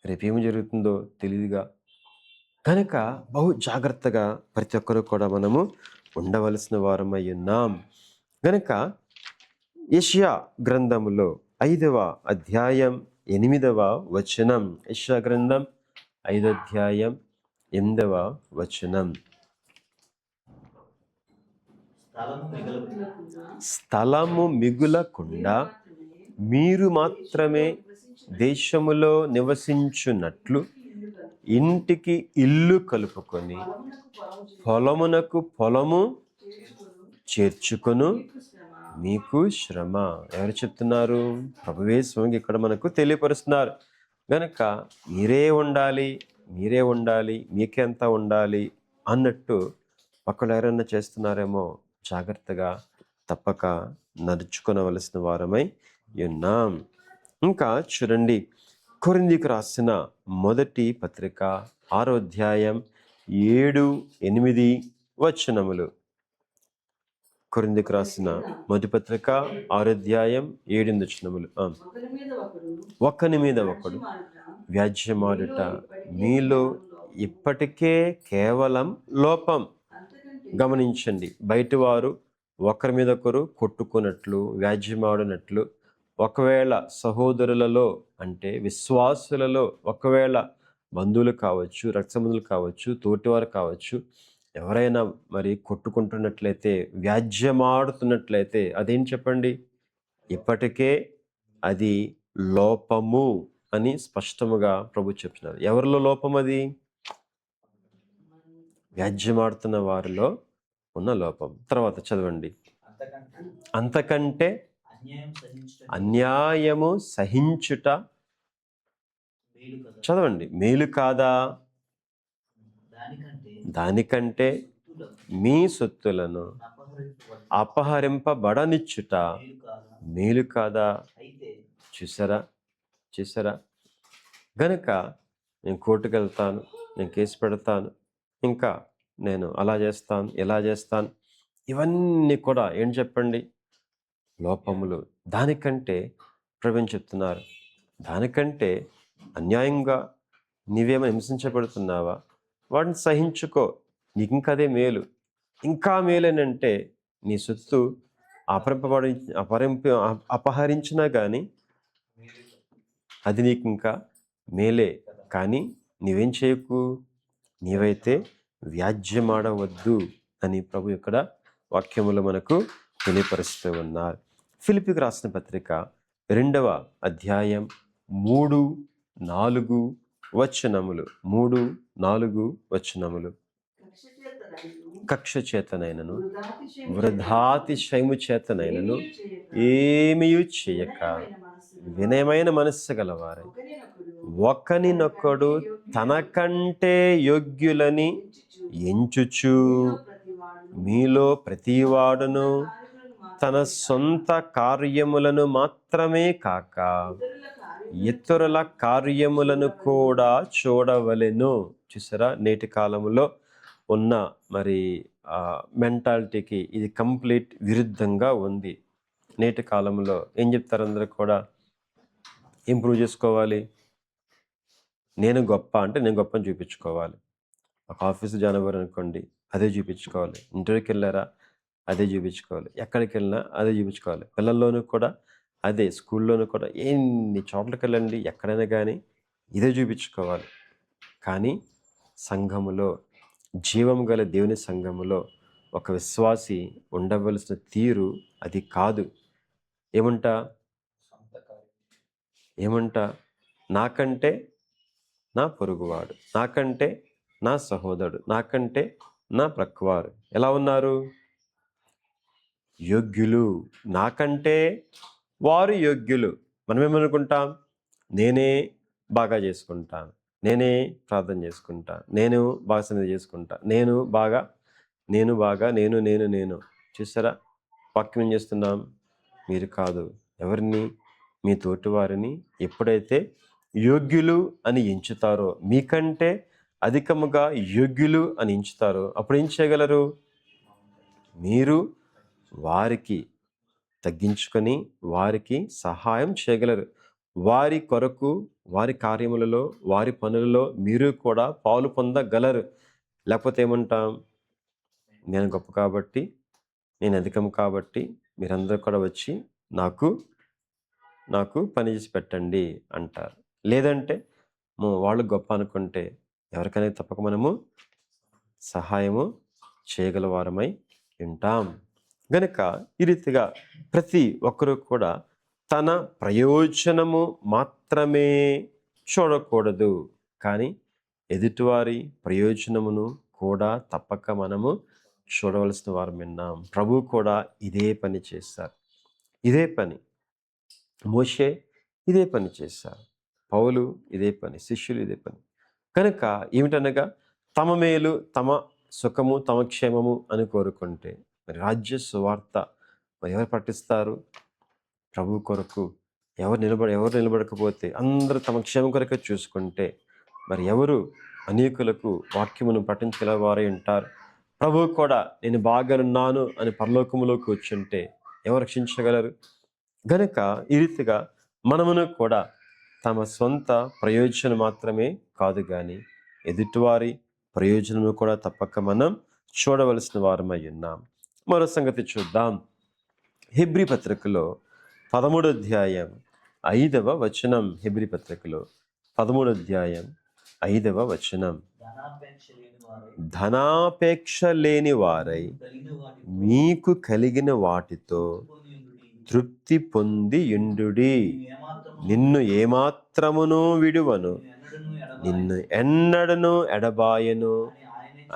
Speaker 1: రేపేమి జరుగుతుందో తెలియదుగా. కనుక బహు జాగ్రత్తగా ప్రతి ఒక్కరు కూడా మనము ఉండవలసిన వారమై ఉన్నాం. గనుక యెషయా గ్రంథములో 5వ అధ్యాయం 8వ వచనం. యెషయా గ్రంథం 5వ అధ్యాయం 8వ వచనం. స్థలము మిగులకుండా మీరు మాత్రమే దేశములో నివసించున్నట్లు ఇంటికి ఇల్లు కలుపుకొని పొలమునకు పొలము చేర్చుకొను మీకు శ్రమ. ఎవరు చెప్తున్నారు? ప్రభువే స్వామి ఇక్కడ మనకు తెలియపరుస్తున్నారు. గనక మీరే ఉండాలి, మీకెంత ఉండాలి అన్నట్టు ఒకళ్ళు ఎవరన్నా చేస్తున్నారేమో, జాగ్రత్తగా తప్పక నడుచుకొనవలసిన వారమై ఉన్నాం. ఇంకా చూడండి, కొరింథీయులకు రాసిన మొదటి పత్రిక 6వ అధ్యాయం 7-8 వచనములు. కొరింథీయులకు రాసిన మొదటి పత్రిక 6వ అధ్యాయం 7-8 వచనములు. ఒకని మీద ఒకడు వ్యాజ్యమాడుట మీలో ఇప్పటికే కేవలం లోపం. గమనించండి, బయట వారు ఒకరి మీద ఒకరు కొట్టుకున్నట్లు, వ్యాజ్యమాడినట్లు, ఒకవేళ సహోదరులలో అంటే విశ్వాసులలో, ఒకవేళ బంధువులు కావచ్చు, రక్తసంబంధులు కావచ్చు, తోటివారు కావచ్చు, ఎవరైనా మరి కొట్టుకుంటున్నట్లయితే, వ్యాజ్యమాడుతున్నట్లయితే అదేం చెప్పండి? ఇప్పటికే అది లోపము అని స్పష్టముగా ప్రభు చెప్తున్నారు. ఎవరిలో లోపం అది? వ్యాజ్యమాడుతున్న వారిలో ఉన్న లోపం. తర్వాత చదవండి. అంతకంటే అన్యాయము సహించుట చదవండి మేలు కాదా? దానికంటే మీ సొత్తులను అపహరింపబడనిచ్చుట మేలు కాదా? చూసారా? గనుక నేను కోర్టుకు వెళ్తాను, నేను కేసు పెడతాను, ఇంకా నేను అలా చేస్తాను, ఇలా చేస్తాను, ఇవన్నీ కూడా ఏం చెప్పండి? లోపములు. దానికంటే ప్రభువు చెప్తున్నారు, దానికంటే అన్యాయంగా నీవేమైనా హింసించబడుతున్నావా? వాటిని సహించుకో, నీకు ఇంకా అదే మేలు. ఇంకా మేలేనంటే నీ సొత్తు అపహరించినా కానీ అది నీకు ఇంకా మేలే. కానీ నీవేం చేయకు, నీవైతే వ్యాజ్యమాడవద్దు అని ప్రభు ఇక్కడ వాక్యములు మనకు తెలియపరుస్తూ ఉన్నారు. ఫిలిప్పీకి రాసిన పత్రిక 2వ అధ్యాయం 3-4 వచనములు. 3-4 వచనములు. కక్ష చేతనైనను వృధాతిశయము చేతనైనను ఏమీ చేయక వినయమైన మనస్సు గలవారై ఒకనినొకడు తనకంటే యోగ్యులని ఎంచుచు మీలో ప్రతివాడును తన సొంత కార్యములను మాత్రమే కాక ఇతరుల కార్యములను కూడా చూడవలెను. చూసారా, నేటి కాలంలో ఉన్న మరి మెంటాలిటీకి ఇది కంప్లీట్ విరుద్ధంగా ఉంది. నేటి కాలంలో ఏం చెప్తారు? అందరూ కూడా ఇంప్రూవ్ చేసుకోవాలి, నేను గొప్ప అంటే నేను గొప్పని చూపించుకోవాలి. ఒక ఆఫీసు జాయిన్ అవ్వరు అనుకోండి, అదే చూపించుకోవాలి. ఇంటర్వ్యూకి వెళ్ళారా, అదే చూపించుకోవాలి. ఎక్కడికి వెళ్ళినా అదే చూపించుకోవాలి. పిల్లల్లోనూ కూడా అదే, స్కూల్లోనూ కూడా, ఎన్ని చోట్లకి వెళ్ళండి, ఎక్కడైనా కానీ ఇదే చూపించుకోవాలి. కానీ సంఘములో, జీవం గల దేవుని సంఘములో ఒక విశ్వాసి ఉండవలసిన తీరు అది కాదు. ఏమంటా నాకంటే నా పొరుగువాడు, నాకంటే నా సహోదరుడు, నాకంటే నా ప్రక్కవారు ఎలా ఉన్నారు? యోగ్యులు. నాకంటే వారు యోగ్యులు. మనం ఏమనుకుంటాం? నేనే బాగా చేసుకుంటాను, నేనే ప్రార్థన చేసుకుంటాను, నేను బాగా సన్నిధి చేసుకుంటా, నేను బాగా. చూసారా, వాక్యం ఏం చేస్తున్నాం? మీరు కాదు, ఎవరిని? మీ తోటి వారిని ఎప్పుడైతే యోగ్యులు అని ఎంచుతారో, మీకంటే అధికముగా యోగ్యులు అని ఎంచుతారో, అప్పుడు ఏం చేయగలరు? మీరు వారికి తగ్గించుకొని వారికి సహాయం చేయగలరు. వారి కొరకు, వారి కార్యములలో, వారి పనులలో మీరు కూడా పాలు పొందగలరు. లేకపోతే ఏమంటాం? నేను గొప్ప కాబట్టి, నేను అధికం కాబట్టి మీరందరూ కూడా వచ్చి నాకు పని చేసి పెట్టండి అంటారు. లేదంటే వాళ్ళు గొప్ప అనుకుంటే ఎవరికైనా తప్పక మనము సహాయము చేయగల వారమై ఉంటాం. గనుక ఈ రీతిగా ప్రతి ఒక్కరూ కూడా తన ప్రయోజనము మాత్రమే చూడకూడదు, కానీ ఎదుటివారి ప్రయోజనమును కూడా తప్పక మనము చూడవలసిన వారు విన్నాం. ప్రభు కూడా ఇదే పని చేశారు. ఇదే పని మోషే ఇదే పని చేశారు, పౌలు ఇదే పని, శిష్యులు ఇదే పని. కనుక ఏమిటనగా తమ మేలు, తమ సుఖము, తమ క్షేమము అని కోరుకుంటే మరి రాజ్య సువార్త మరి ఎవరు పట్టిస్తారు? ప్రభు కొరకు ఎవరు నిలబడకపోతే, అందరూ తమ క్షేమం కొరకే చూసుకుంటే మరి ఎవరు అనేకులకు వాక్యమును పఠించగల వారై ఉంటారు? ప్రభు కూడా నేను బాగానున్నాను అని పరలోకములో కూర్చుంటే ఎవరు రక్షించగలరు? గనుక ఈ రీతిగా మనమును కూడా తమ సొంత ప్రయోజనం మాత్రమే కాదు, కానీ ఎదుటివారి ప్రయోజనము కూడా తప్పక మనం చూడవలసిన వారమై ఉన్నాం. మరో సంగతి చూద్దాం. హెబ్రీ పత్రికలో 13వ అధ్యాయం 5వ వచనం. హెబ్రీ పత్రికలో 13వ అధ్యాయం 5వ వచనం.
Speaker 2: ధనాపేక్ష లేని వారై
Speaker 1: కలిగిన వాటితో
Speaker 2: మీకు కలిగిన వాటితో తృప్తి పొంది యుండుడి. నిన్ను ఏమాత్రమును విడువను, నిన్ను ఎన్నడను ఎడబాయను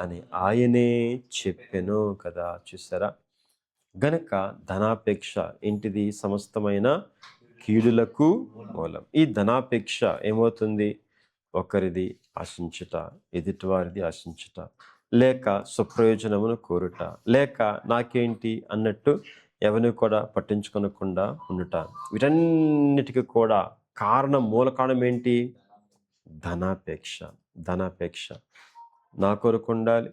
Speaker 2: అని ఆయనే చెప్పెను కదా. చూసారా, గనక ధనాపేక్ష ఏంటిది? సమస్తమైన కీడులకు మూలం. ఈ ధనాపేక్ష ఏమవుతుంది? ఒకరిది ఆశించుట, ఎదుటివారిది ఆశించుట, లేక స్వప్రయోజనమును కోరుట, లేక నాకేంటి అన్నట్టు ఎవరిని కూడా పట్టించుకొనకుండా ఉండుట. వీటన్నిటికీ కూడా మూల కారణం ఏంటి? ధనాపేక్ష. ధనాపేక్ష నా కొరకు ఉండాలి,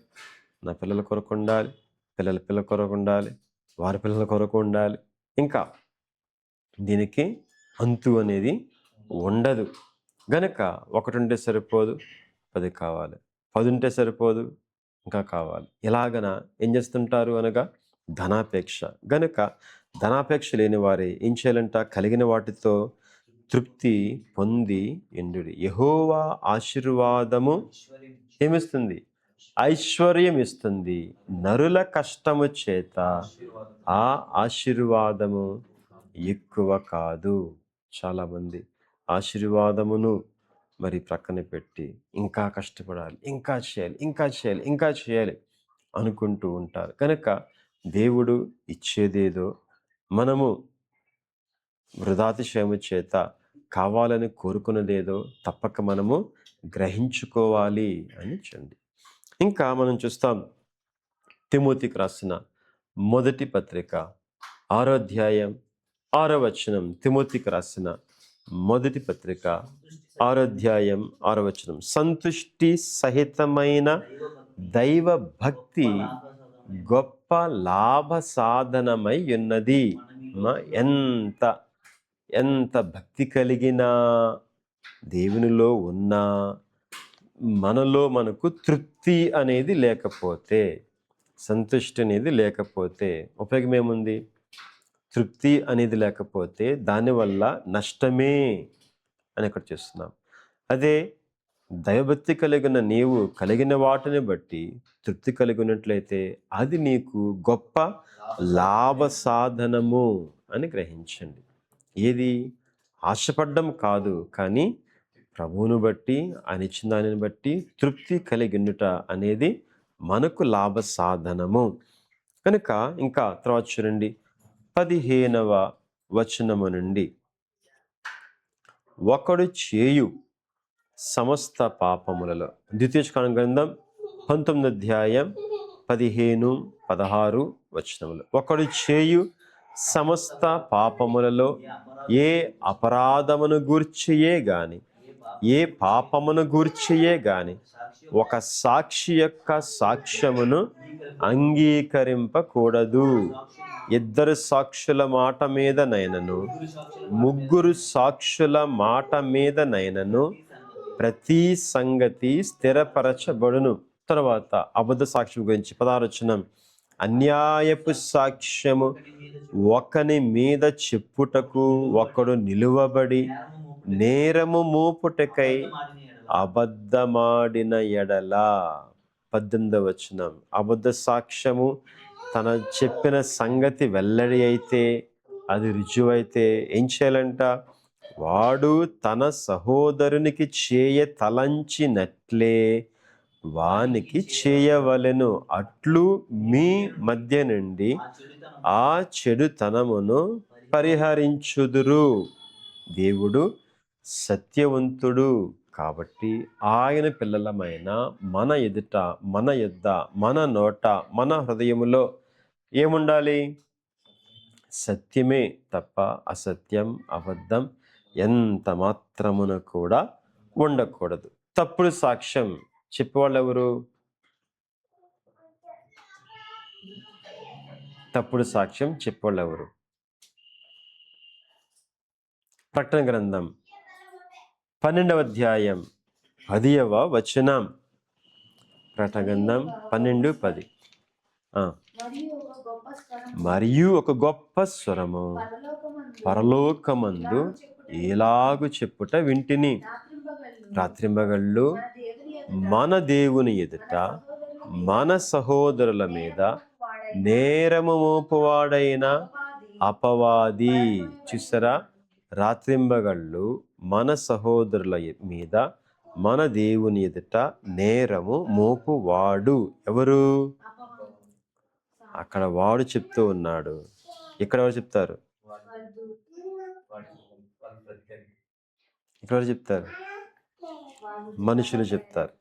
Speaker 2: నా పిల్లల కొరకు ఉండాలి, పిల్లల కొరకు ఉండాలి, వారి పిల్లల కొరకు ఉండాలి. ఇంకా దీనికి అంతు అనేది ఉండదు. గనక ఒకటి ఉంటే సరిపోదు, 10 కావాలి, 10 ఉంటే సరిపోదు, ఇంకా కావాలి. ఇలాగన ఏం చేస్తుంటారు అనగా ధనాపేక్ష. గనక ధనాపేక్ష లేని వారే ఏం చేయాలంట? కలిగిన వాటితో తృప్తి పొంది ఎండుడి. యెహోవా ఆశీర్వాదము ఏమిస్తుంది? ఐశ్వర్యం ఇస్తుంది. నరుల కష్టము చేత ఆ ఆశీర్వాదము ఎక్కువ కాదు. చాలామంది ఆశీర్వాదమును మరి ప్రక్కన పెట్టి ఇంకా కష్టపడాలి, ఇంకా చేయాలి, ఇంకా చేయాలి, ఇంకా చేయాలి అనుకుంటూ ఉంటారు. కనుక దేవుడు ఇచ్చేదేదో మనము వృధాతిశయము చేత కావాలని కోరుకున్నదేదో తప్పక మనము గ్రహించుకోవాలి అని చూడండి. ఇంకా మనం చూస్తాం తిమోతికి రాసిన మొదటి పత్రిక 6వ అధ్యాయం 6వ వచనం. తిమోతికి రాసిన మొదటి పత్రిక 6వ అధ్యాయం 6వ వచనం. సంతుష్టి సహితమైన దైవ భక్తి గొప్ప లాభ సాధనమై ఉన్నది. ఎంత భక్తి కలిగినా, దేవునిలో ఉన్నా, మనలో మనకు తృప్తి అనేది లేకపోతే, సంతుష్టి అనేది లేకపోతే ఉపయోగం ఏముంది? తృప్తి అనేది లేకపోతే దానివల్ల నష్టమే అని ఇక్కడ చేస్తున్నాం. అదే దైవభక్తి కలిగిన నీవు కలిగిన వాటిని బట్టి తృప్తి కలిగినట్లయితే అది నీకు గొప్ప లాభ సాధనము అని గ్రహించండి. ఏది? ఆశపడ్డం కాదు, కానీ ప్రభువును బట్టి, ఆయన ఇచ్చిన దానిని బట్టి తృప్తి కలిగినట అనేది మనకు లాభ సాధనము. కనుక ఇంకా తర్వాత చూడండి 15వ వచనము నుండి. ఒకడు చేయు సమస్త పాపములలో, ద్వితీయోపదేశకాండ గ్రంథం 19వ అధ్యాయం 15, 16 వచనములు. ఒకడు చేయు సమస్త పాపములలో ఏ అపరాధమును గూర్చియే గాని, ఏ పాపమును గూర్చియే గాని ఒక సాక్షి యొక్క సాక్ష్యమును అంగీకరింపకూడదు. 2 సాక్షుల మాట మీదనైనను 3 సాక్షుల మాట మీదనైనను ప్రతి సంగతి స్థిరపరచబడును. తర్వాత అబద్ధ సాక్ష్యం గురించి 16వ వచనం. అన్యాయపు సాక్ష్యము ఒకని మీద చెప్పుటకు ఒకడు నిలువబడి నేరము మోపుటకై అబద్ధమాడిన ఎడల. 18వ వచనం. అబద్ధ సాక్ష్యము తన చెప్పిన సంగతి వెల్లడి అయితే, అది రుజువైతే ఏం చేయాలంట? వాడు తన సహోదరునికి చేయ తలంచినట్లే వానికి చేయవలెను. అట్లు మీ మధ్య నుండి ఆ చెడుతనమును పరిహరించుదురు. దేవుడు సత్యవంతుడు కాబట్టి ఆయన పిల్లలమైన మన ఎదుట, మన యొద్ద, మన నోట, మన హృదయములో ఏముండాలి? సత్యమే తప్ప అసత్యం, అబద్ధం ఎంత మాత్రమున కూడా ఉండకూడదు. తప్పుడు సాక్ష్యం చెప్పేవాళ్ళు ఎవరు? తప్పుడు సాక్ష్యం చెప్పేవాళ్ళు ఎవరు? ప్రకటన గ్రంథం 12వ అధ్యాయం 10వ వచనం. ప్రకటన గ్రంథం 12:10. మరియు ఒక గొప్ప స్వరము పరలోకమందు ఎలాగు చెప్పుట వింటిని, రాత్రింబగళ్ళు
Speaker 1: మన దేవుని ఎదుట మన సహోదరుల మీద నేరము మోపువాడైన అపవాది. చూసారా, రాత్రింబగళ్ళు మన సహోదరుల మీద మన దేవుని ఎదుట నేరము మోపువాడు ఎవరు? అక్కడ వాడు చెప్తూ ఉన్నాడు, ఇక్కడ ఎవరు చెప్తారు? ఇక్కడ ఎవరు చెప్తారు? మనుషులు చెప్తారు.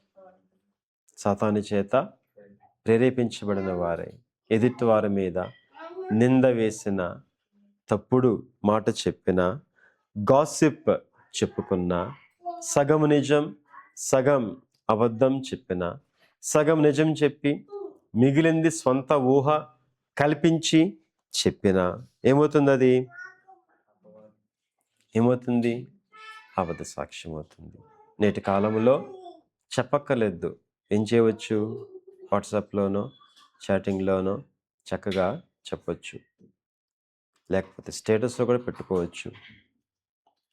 Speaker 1: సాతాను చేత ప్రేరేపించబడిన వారే ఎదుటి వారి మీద నింద వేసిన, తప్పుడు మాట చెప్పిన, గాసిప్ చెప్పుకున్న, సగం నిజం సగం అబద్ధం చెప్పిన, సగం నిజం చెప్పి మిగిలింది స్వంత ఊహ కల్పించి చెప్పిన ఏమవుతుంది? అది ఏమవుతుంది? అబద్ధ సాక్ష్యం అవుతుంది. నేటి కాలంలో చెప్పక్కర్లేదు, ఏం చేయవచ్చు? వాట్సాప్లోనో చాటింగ్లోనో చక్కగా చెప్పచ్చు, లేకపోతే స్టేటస్లో కూడా పెట్టుకోవచ్చు.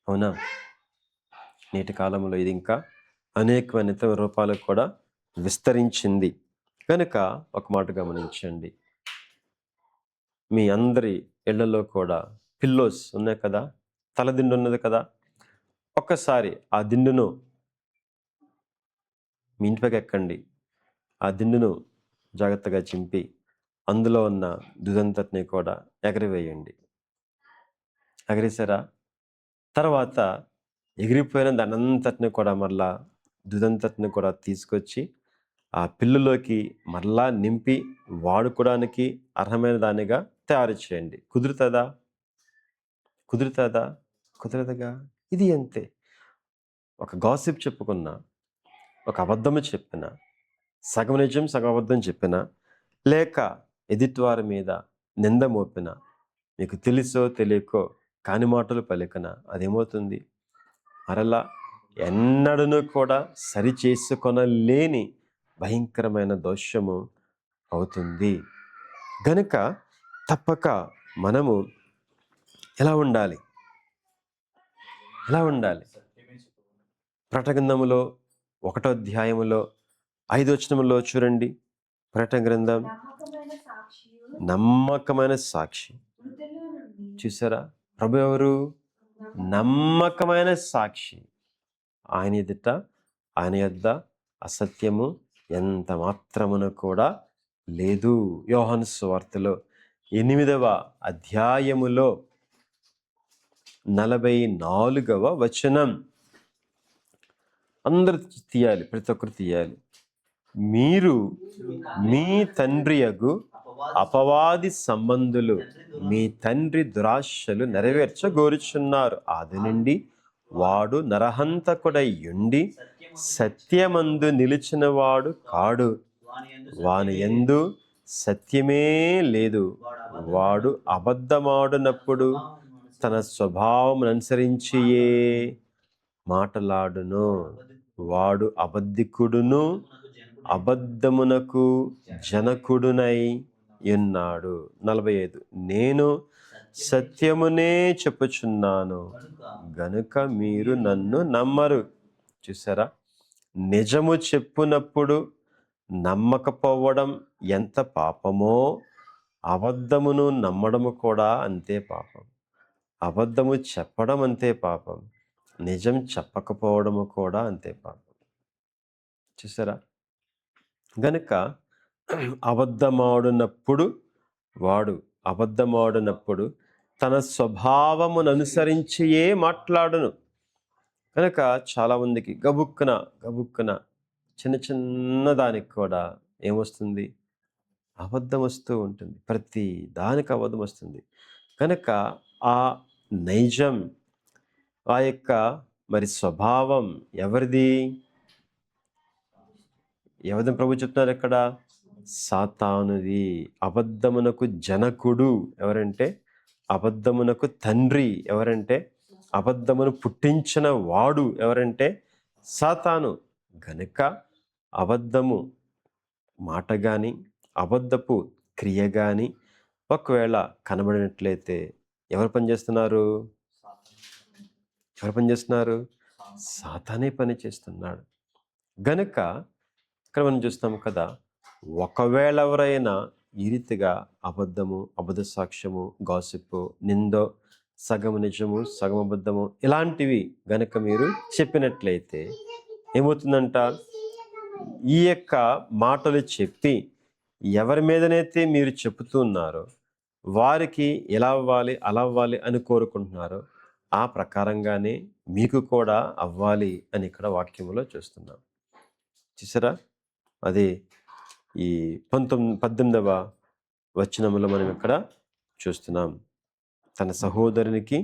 Speaker 1: అవునా? నేటి కాలంలో ఇది ఇంకా అనేకమైన ఇతర రూపాలకు కూడా విస్తరించింది. కనుక ఒక మాట గమనించండి, మీ అందరి ఇళ్లలో కూడా పిల్లోస్ ఉన్నాయి కదా, తలదిండు ఉన్నది కదా. ఒక్కసారి ఆ దిండును మీ ఇంటిపైకి ఎక్కండి, ఆ దిండును జాగ్రత్తగా చింపి అందులో ఉన్న దుదంతటిని కూడా ఎగరివేయండి. ఎగరేసారా? తర్వాత ఎగిరిపోయిన దానంతటిని కూడా మరలా దుదంతటిని కూడా తీసుకొచ్చి ఆ పిల్లులోకి మరలా నింపి వాడుకోవడానికి అర్హమైన దానిగా తయారు చేయండి. కుదురుతుందా? కుదురుతుందా? కుదరదుగా. ఇది అంతే. ఒక గాసిప్ చెప్పుకున్నా, ఒక అబద్ధము చెప్పిన, సగం నిజం సగం అబద్ధం చెప్పిన, లేక ఎదుటివారి మీద నింద మోపిన, మీకు తెలుసో తెలియకో కాని మాటలు పలికిన, అదేమవుతుంది? మరలా ఎన్నడూ కూడా సరి చేసుకొనలేని భయంకరమైన దోషము అవుతుంది. గనుక తప్పక మనము ఎలా ఉండాలి? ఎలా ఉండాలి? ప్రకటన గ్రంథములో 1వ అధ్యాయములో 5వ వచనములో చూడండి. ప్రకటన గ్రంథం నమ్మకమైన సాక్షి. చూసారా, ప్రభు ఎవరు? నమ్మకమైన సాక్షి. ఆయన ఎదుట ఆయన యొద్ద అసత్యము ఎంత మాత్రమున కూడా లేదు. యోహాను సువార్తలో 8వ అధ్యాయములో 44వ వచనం. అందరూ తీయాలి, ప్రతి ఒక్కరు తీయాలి. మీరు మీ తండ్రి యగు అపవాది సంబంధులు మీ తండ్రి దురాశలు నెరవేర్చగోరుచున్నారు. ఆది నుండి వాడు నరహంతకుడై ఉండి సత్యమందు నిలిచినవాడు కాడు, వాని యందు సత్యమే లేదు. వాడు అబద్ధమాడునప్పుడు తన స్వభావం అనుసరించియే మాటలాడును. వాడు అబద్ధికుడును అబద్ధమునకు జనకుడునై ఉన్నాడు. 45. నేను సత్యమునే చెప్పుచున్నాను గనుక మీరు నన్ను నమ్మరు. చూసారా, నిజము చెప్పునప్పుడు నమ్మకపోవడం ఎంత పాపమో, అబద్ధమును నమ్మడము కూడా అంతే పాపం. అబద్ధము చెప్పడం అంతే పాపం, నిజం చెప్పకపోవడము కూడా అంతే పాపం. చూసారా, గనుక అబద్ధమాడినప్పుడు తన స్వభావమును అనుసరించియే మాట్లాడును. కనుక చాలామందికి గబుక్కున చిన్న చిన్న దానికి కూడా ఏమొస్తుంది? అబద్ధం వస్తూ ఉంటుంది. ప్రతి దానికి అబద్ధం వస్తుంది. కనుక ఆ నైజం, ఆ యొక్క మరి స్వభావం ఎవరిది? ఎవరిని ప్రభు చెప్తున్నారు ఇక్కడ? సాతానుది. అబద్ధమునకు జనకుడు ఎవరంటే? అబద్ధమునకు తండ్రి ఎవరంటే? అబద్ధమును పుట్టించిన వాడు ఎవరంటే? సాతాను. గనుక అబద్ధము మాట కానీ అబద్ధపు క్రియ కానీ ఒకవేళ కనబడినట్లయితే ఎవరు పనిచేస్తున్నారు? ఎవరు పనిచేస్తున్నారు? సాతానే పని చేస్తున్నాడు. గనుక ఇక్కడ మనం చూస్తాం కదా, ఒకవేళ ఎవరైనా ఈ రీతిగా అబద్ధము, అబద్ధ సాక్ష్యము, గాసిప్పు, నిందో, సగము నిజము సగం అబద్ధము ఇలాంటివి గనక మీరు చెప్పినట్లయితే ఏమవుతుందంట, ఈ యొక్క మాటలు చెప్పి ఎవరి మీదనైతే మీరు చెబుతున్నారో వారికి ఎలా అవ్వాలి అలా అవ్వాలి అని కోరుకుంటున్నారో ఆ ప్రకారంగానే మీకు కూడా అవ్వాలి అని ఇక్కడ వాక్యంలో చూస్తున్నాం. చూసారా, అది ఈ 18వ వచనంలో మనం ఇక్కడ చూస్తున్నాం. తన సహోదరునికి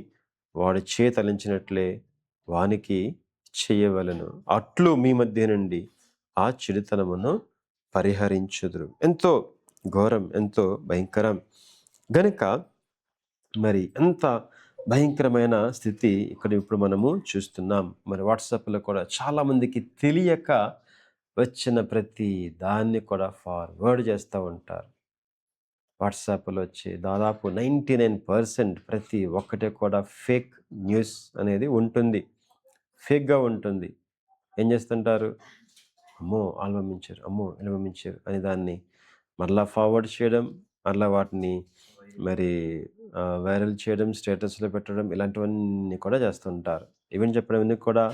Speaker 1: వాడి చేతలించినట్లే వానికి చేయవలను, అట్లు మీ మధ్య నుండి ఆ చెడుతనమును పరిహరించుదురు. ఎంతో ఘోరం, ఎంతో భయంకరం. గనుక మరి ఎంత భయంకరమైన స్థితి ఇక్కడ ఇప్పుడు మనము చూస్తున్నాం. మరి వాట్సాప్లో కూడా చాలామందికి తెలియక వచ్చిన ప్రతి దాన్ని కూడా ఫార్వర్డ్ చేస్తూ ఉంటారు. వాట్సాప్లో వచ్చి దాదాపు 99% ప్రతి ఒక్కటి కూడా ఫేక్ న్యూస్ అనేది ఉంటుంది, ఫేక్గా ఉంటుంది. ఏం చేస్తుంటారు, అమ్మో వాళ్ళు పంపించారు, అమ్మో ఇలా పంపించారు అని దాన్ని మరలా ఫార్వర్డ్ చేయడం, మరలా వాటిని మరి వైరల్ చేయడం, స్టేటస్లో పెట్టడం, ఇలాంటివన్నీ కూడా చేస్తుంటారు. ఈవెన్ చెప్పడం కూడా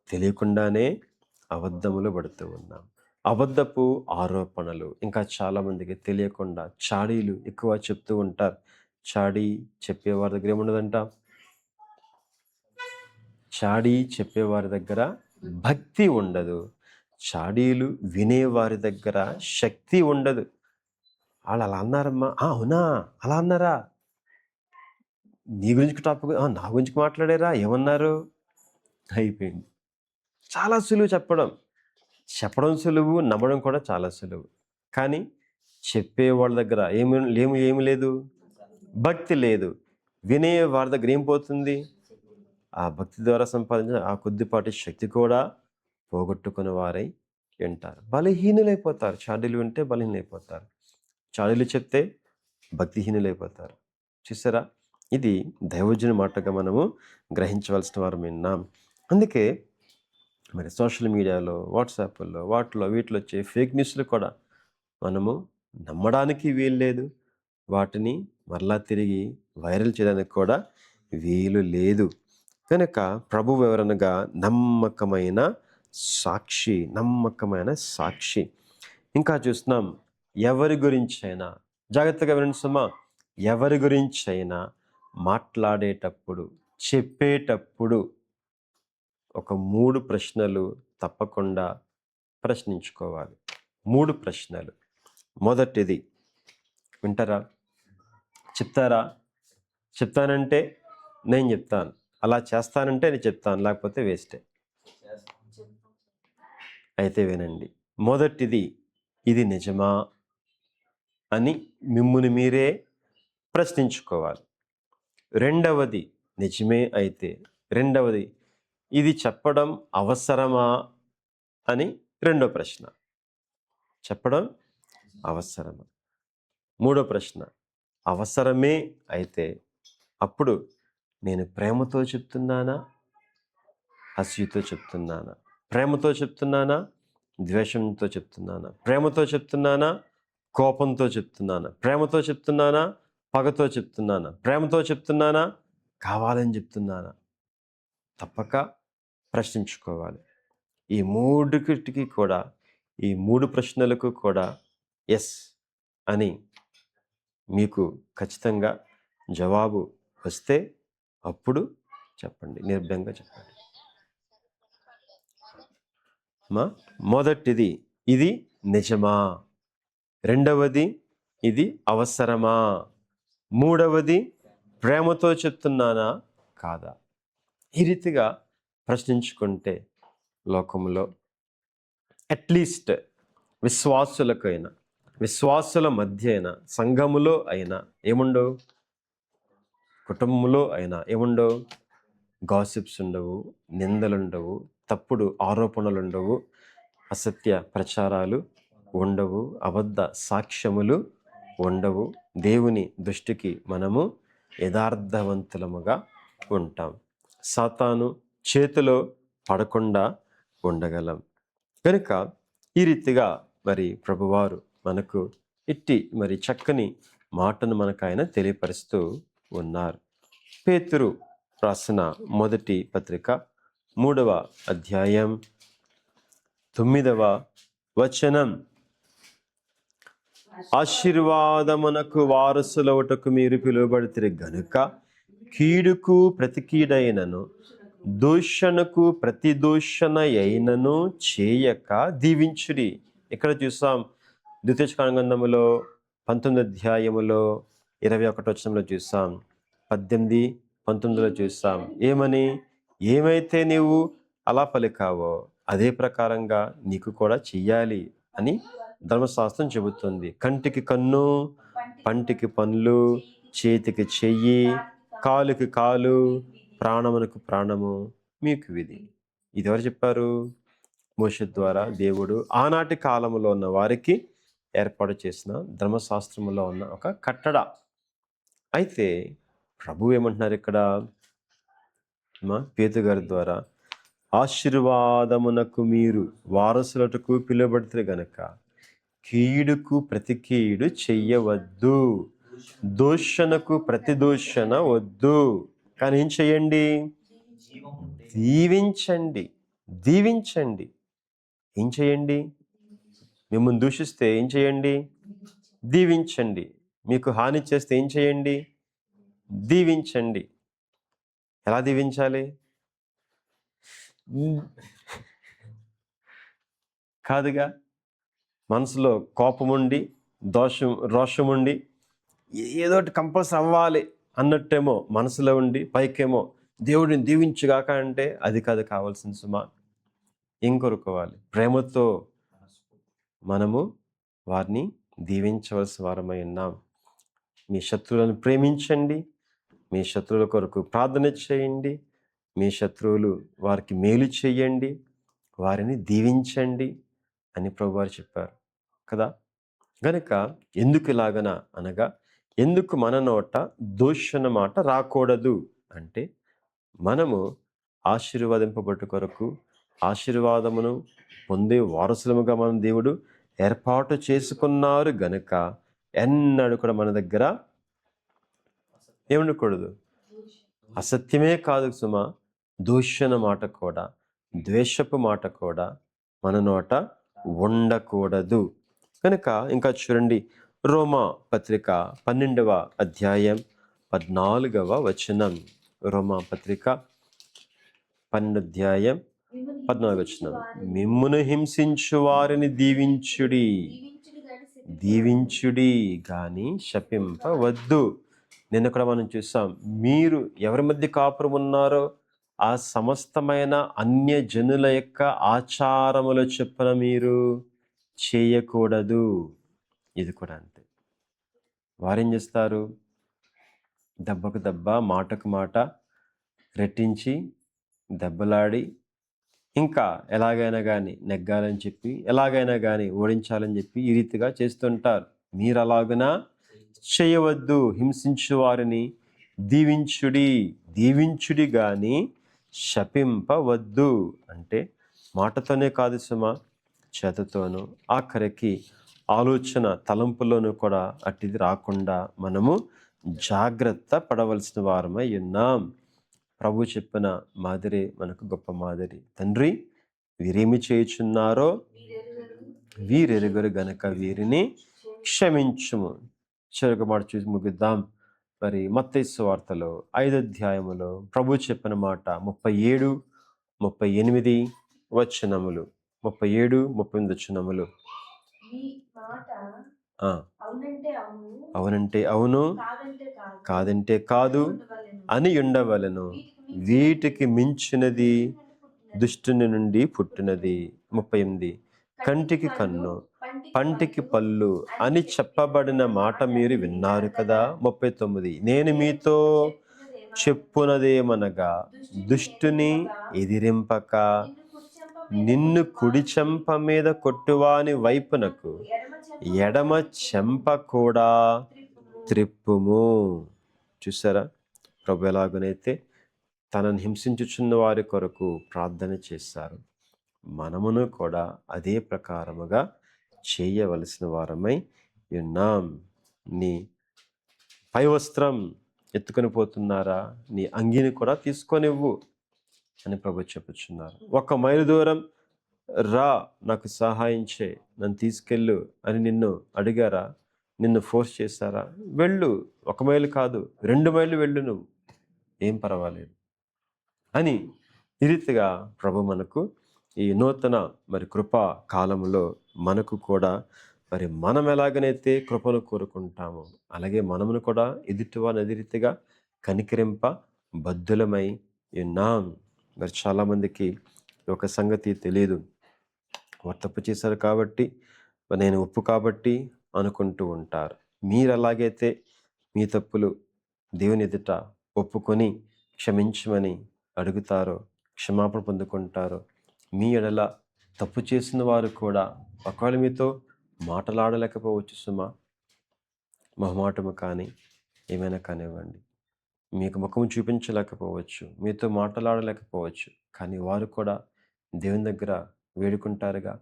Speaker 1: తెలియకుండానే అబద్ధములు పడుతూ ఉన్నాం. అబద్ధపు ఆరోపణలు ఇంకా చాలామందికి తెలియకుండా చాడీలు ఎక్కువ చెప్తూ ఉంటారు. చాడీ చెప్పేవారి దగ్గర ఏముండదంట, చాడీ చెప్పేవారి దగ్గర భక్తి ఉండదు, చాడీలు వినేవారి దగ్గర శక్తి ఉండదు. వాళ్ళు అలా అన్నారమ్మా, అవునా అలా అన్నారా, నీ గురించి టాపిక్ నా గురించి మాట్లాడారా, ఏమన్నారు, అయిపోయింది. చాలా సులువు చెప్పడం సులువు, నమ్మడం కూడా చాలా సులువు. కానీ చెప్పే వాళ్ళ దగ్గర ఏమి లేదు, భక్తి లేదు. వినే వారి దగ్గర ఏం పోతుంది, ఆ భక్తి ద్వారా సంపాదించిన ఆ కొద్దిపాటి శక్తి కూడా పోగొట్టుకునే వారై వింటారు, బలహీనులైపోతారు. చాడీలు వింటే బలహీనులైపోతారు, చాడీలు చెప్తే భక్తిహీనులైపోతారు. చూసారా, ఇది దైవజనుని మాటగా మనము గ్రహించవలసిన వారు విన్నాం. అందుకే మరి సోషల్ మీడియాలో, వాట్సాప్లో, వీటిలో వచ్చే ఫేక్ న్యూస్లు కూడా మనము నమ్మడానికి వీలు లేదు, వాటిని మరలా తిరిగి వైరల్ చేయడానికి కూడా వీలు లేదు. కనుక ప్రభువు ఎవరనగా నమ్మకమైన సాక్షి. ఇంకా చూస్తున్నాం, ఎవరి గురించైనా జాగ్రత్తగా వినండి సుమా, ఎవరి గురించైనా మాట్లాడేటప్పుడు, చెప్పేటప్పుడు ఒక 3 ప్రశ్నలు తప్పకుండా ప్రశ్నించుకోవాలి. 3 ప్రశ్నలు. మొదటిది, వింటారా, చెప్తారా, చెప్తానంటే నేను చెప్తాను, అలా చేస్తానంటే నేను చెప్తాను, లేకపోతే వేస్టే. అయితే వినండి, మొదటిది, ఇది నిజమా అని మిమ్ముని మీరే ప్రశ్నించుకోవాలి. రెండవది, నిజమే అయితే రెండవది, ఇది చెప్పడం అవసరమా అని రెండో ప్రశ్న, చెప్పడం అవసరమా. మూడో ప్రశ్న, అవసరమే అయితే అప్పుడు నేను ప్రేమతో చెప్తున్నానా, అసూయతో చెప్తున్నానా, ప్రేమతో చెప్తున్నానా, ద్వేషంతో చెప్తున్నానా, ప్రేమతో చెప్తున్నానా, కోపంతో చెప్తున్నానా, ప్రేమతో చెప్తున్నానా, పగతో చెప్తున్నానా, ప్రేమతో చెప్తున్నానా, కావాలని చెప్తున్నానా. తప్పక ప్రశ్నించుకోవాలి. ఈ 3కి కూడా, ఈ 3 ప్రశ్నలకు కూడా ఎస్ అని మీకు ఖచ్చితంగా జవాబు వస్తే అప్పుడు చెప్పండి, నిర్భయంగా చెప్పండి. మొదటిది, ఇది నిజమా. రెండవది, ఇది అవసరమా. మూడవది, ప్రేమతో చెప్తున్నానా కాదా. ఈ రీతిగా ప్రశ్నించుకుంటే లోకంలో అట్లీస్ట్ విశ్వాసుల మధ్య అయినా, సంఘములో అయినా ఏముండవు, కుటుంబంలో అయినా ఏముండవు, గాసిప్స్ ఉండవు, నిందలుండవు, తప్పుడు ఆరోపణలు ఉండవు, అసత్య ప్రచారాలు ఉండవు, అబద్ధ సాక్ష్యములు ఉండవు. దేవుని దృష్టికి మనము యథార్థవంతులముగా ఉంటాం. సాతాను చేతిలో పడకుండా ఉండగలం. కనుక ఈ రీతిగా మరి ప్రభువారు మనకు ఇట్టి మరి చక్కని మాటను మనకు ఆయన తెలియపరుస్తూ ఉన్నారు. పేతురు రాసిన మొదటి పత్రిక 3వ అధ్యాయం 9వ వచనం, ఆశీర్వాదమునకు వారసులవుటకు మీరు పిలువబడితే గనుక కీడుకు ప్రతి కీడైనను దూషణకు ప్రతి దూషణ అయినను చేయక దీవించుడి. ఇక్కడ చూసాం ద్వితీయోపదేశకాండములో 19 అధ్యాయములో 21 వచనంలో చూసాం, 18, 19లో చూసాం. ఏమని? ఏమైతే నీవు అలా పలికావో అదే ప్రకారంగా నీకు కూడా చెయ్యాలి అని ధర్మశాస్త్రం చెబుతుంది. కంటికి కన్ను, పంటికి పన్ను, చేతికి చెయ్యి, కాలుకి కాలు, ప్రాణమునకు ప్రాణము మీకు విధి. ఇది ఎవరు చెప్పారు? మోషే ద్వారా దేవుడు ఆనాటి కాలంలో ఉన్న వారికి ఏర్పాటు చేసిన ధర్మశాస్త్రములో ఉన్న ఒక కట్టడ. అయితే ప్రభు ఏమంటున్నారు ఇక్కడ పేతురు గారి ద్వారా? ఆశీర్వాదమునకు మీరు వారసులటకు పిలువబడితే గనక కీడుకు ప్రతి కీడు చెయ్యవద్దు, దూషణకు ప్రతి దూషణ వద్దు, కానీ ఏం చెయ్యండి? దీవించండి. దీవించండి. ఏం చేయండి? మిమ్మల్ని దూషిస్తే ఏం చేయండి? దీవించండి. మీకు హాని చేస్తే ఏం చేయండి? దీవించండి. ఎలా దీవించాలి? కాదుగా, మనసులో కోపముండి రోషముండి ఏదోటి కంపల్సరీ అవ్వాలి అన్నట్టేమో మనసులో ఉండి పైకేమో దేవుడిని దీవించుగాక అంటే అది కాదు కావాల్సిన సుమా. ఏం కోరుకోవాలి? ప్రేమతో మనము వారిని దీవించవలసిన వారమై ఉన్నాం. మీ శత్రువులను ప్రేమించండి, మీ శత్రువుల కొరకు ప్రార్థన చేయండి, మీ శత్రువులు వారికి మేలు చేయండి, వారిని దీవించండి అని ప్రభువారు చెప్పారు కదా. గనుక ఎందుకు ఇలాగన అనగా, ఎందుకు మన నోట దూషణ మాట రాకూడదు అంటే, మనము ఆశీర్వదింపబట్టు కొరకు ఆశీర్వాదమును పొందే వారసులముగా మనం దేవుడు ఏర్పాటు చేసుకున్నారు గనుక ఎన్నడూ కూడా మన దగ్గర ఏముండకూడదు. అసత్యమే కాదు సుమా, దూషణ మాట కూడా, ద్వేషపు మాట కూడా మన నోట ఉండకూడదు. కనుక ఇంకా చూడండి, రోమా పత్రిక 12వ అధ్యాయం 14వ వచనం. రోమా పత్రిక 12 అధ్యాయం 14వ వచనం. మిమ్మును హింసించు వారిని దీవించుడి గాని శపింపవద్దు. నిన్న కూడా మనం చూసాం, మీరు ఎవరి మధ్య కాపురం ఉన్నారో ఆ సమస్తమైన అన్య జనుల యొక్క ఆచారముల చొప్పున మీరు చేయకూడదు. ఇది కూడా అంతే. వారేం చేస్తారు? దెబ్బకు దెబ్బ, మాటకు మాట రెట్టించి దెబ్బలాడి ఇంకా ఎలాగైనా కానీ నెగ్గాలని చెప్పి, ఎలాగైనా కానీ ఓడించాలని చెప్పి ఈ రీతిగా చేస్తుంటారు. మీరు అలాగునా చేయవద్దు. హింసించు వారిని దీవించుడి గాని శపింపవద్దు. అంటే మాటతోనే కాదు సుమా, చేతతోనూ, ఆఖరికి ఆలోచన తలంపులోనూ కూడా అట్టిది రాకుండా మనము జాగ్రత్త పడవలసిన వారమై ఉన్నాం. ప్రభు చెప్పిన మాదిరి మనకు గొప్ప మాదిరి. తండ్రి, వీరేమి చేయుచున్నారో వీరెరుగరు గనక వీరిని క్షమించుము. చివరికి మాట చూసి ముగిద్దాం. మరి మత్తయి సువార్తలో 5వ అధ్యాయములో ప్రభు చెప్పిన మాట 37, 38 వచనములు. 37, 38 వచనములు. అవునంటే అవును, కాదంటే కాదు అని ఉండవలెను. వీటికి మించినది దుష్టుని నుండి పుట్టినది. 38. కంటికి కన్ను, పంటికి పళ్ళు అని చెప్పబడిన మాట మీరు విన్నారు కదా. 39. నేను మీతో చెప్పునదేమనగా, దుష్టుని ఎదిరింపక నిన్ను కుడి చెంప మీద కొట్టువాని వైపునకు ఎడమ చెంప కూడా త్రిప్పుము. చూసారా ప్రభు ఎలాగనైతే తనను హింసించుచున్న వారి కొరకు ప్రార్థన చేశారు. మనమును కూడా అదే ప్రకారముగా చేయవలసిన వారమై ఉన్నాం. నీ పై వస్త్రం ఎత్తుకొని పోతున్నారా, నీ అంగీని కూడా తీసుకొనివ్వు అని ప్రభు చెప్పుచున్నారు. 1 మైలు దూరం రా, నాకు సహాయం చేయి, నన్ను తీసుకెళ్ళు అని నిన్ను అడిగారా, నిన్ను ఫోర్స్ చేశారా? వెళ్ళు, 1 మైలు కాదు 2 మైళ్ళు వెళ్ళు, నువ్వు ఏం పర్వాలేదు అని ఈ రీతిగా ప్రభు మనకు ఈ నూతన కృపా కాలంలో మనకు కూడా మనం ఎలాగనైతే కృపను కోరుకుంటామో అలాగే మనమును కూడా ఎదుటివారిని అదే రీతిగా కనికరింప బద్ధులమై ఉన్నాం. చాలామందికి ఒక సంగతి తెలియదు. వారు తప్పు చేశారు కాబట్టి, నేను ఉప్పు కాబట్టి అనుకుంటూ ఉంటారు. మీరు ఎలాగైతే మీ తప్పులు దేవుని ఎదుట ఒప్పుకొని క్షమించమని అడుగుతారో, క్షమాపణ పొందుకుంటారో, మీ ఎడల తప్పు చేసిన వారు కూడా ఒకవేళ మీతో మాటలాడలేకపోవచ్చు సుమా, మొహమాటము కానీ ఏమైనా కానివ్వండి, మీకు ముఖం చూపించలేకపోవచ్చు, మీతో మాట్లాడలేకపోవచ్చు, కానీ వారు కూడా దేవుని దగ్గర వేడుకుంటారుగా,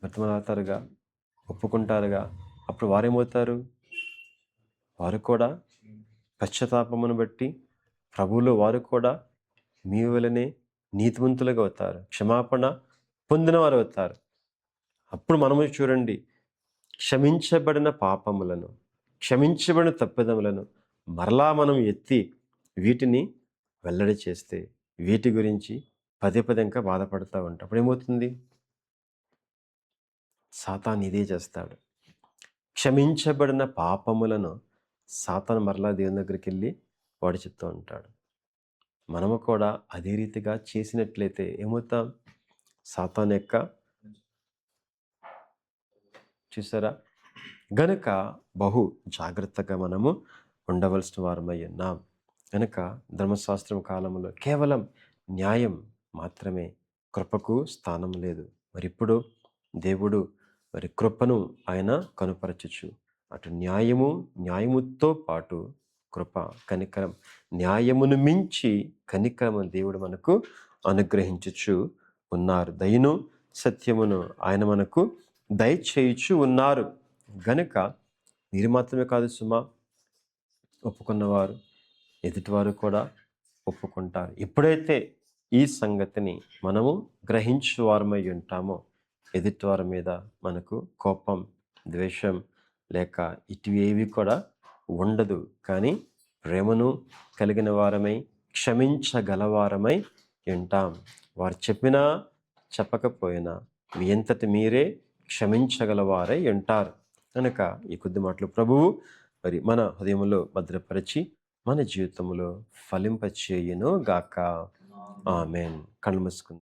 Speaker 1: బ్రతిమలాడతారుగా, ఒప్పుకుంటారుగా. అప్పుడు వారేమవుతారు? వారు కూడా పశ్చాత్తాపమును బట్టి ప్రభువులో వారు కూడా మీ వలనే నీతిమంతులుగా అవుతారు, క్షమాపణ పొందిన వారు అవుతారు. అప్పుడు మనము చూడండి, క్షమించబడిన పాపములను, క్షమించబడిన తప్పిదములను మరలా మనం ఎత్తి వీటిని వెల్లడి చేస్తే, వీటి గురించి పదే పదే ఇంకా బాధపడుతూ ఉంటాం. అప్పుడు ఏమవుతుంది? సాతాను ఇదే చేస్తాడు. క్షమించబడిన పాపములను సాతాను మరలా దేవుని దగ్గరికి వెళ్ళి వాడు చెప్తూ ఉంటాడు. మనము కూడా అదే రీతిగా చేసినట్లయితే ఏమవుతాం? సాతాను యొక్క చూసారా, గనుక బహు జాగ్రత్తగా మనము ఉండవలసిన వారమై ఉన్నాం. కనుక ధర్మశాస్త్రం కాలంలో కేవలం న్యాయం మాత్రమే, కృపకు స్థానం లేదు. ఇప్పుడు దేవుడు కృపను ఆయన కనుపరచచ్చు. అటు న్యాయముతో పాటు కృప, కనికరం, న్యాయమును మించి కనికరము దేవుడు మనకు అనుగ్రహించుచు ఉన్నారు. దయను సత్యమును ఆయన మనకు దయచేయుచు ఉన్నారు. గనుక మీరు మాత్రమే కాదు సుమా, ఒప్పుకున్నవారు ఎదుటివారు కూడా ఒప్పుకుంటారు. ఎప్పుడైతే ఈ సంగతిని మనము గ్రహించువారమై ఉంటామో, ఎదుటివారి మీద మనకు కోపం, ద్వేషం లేక ఇటువేవి కూడా ఉండదు. కానీ ప్రేమను కలిగిన వారమై, క్షమించగలవారమై ఉంటాం. వారు చెప్పినా చెప్పకపోయినా మీ అంతటి మీరే క్షమించగలవారై ఉంటారు. కనుక ఈ కొద్ది మాటలు ప్రభువు మన హృదయంలో భద్రపరిచి మన జీవితంలో ఫలింపచేయును గాక. ఆమేన్. కళ్ళు మూసుకుందాం.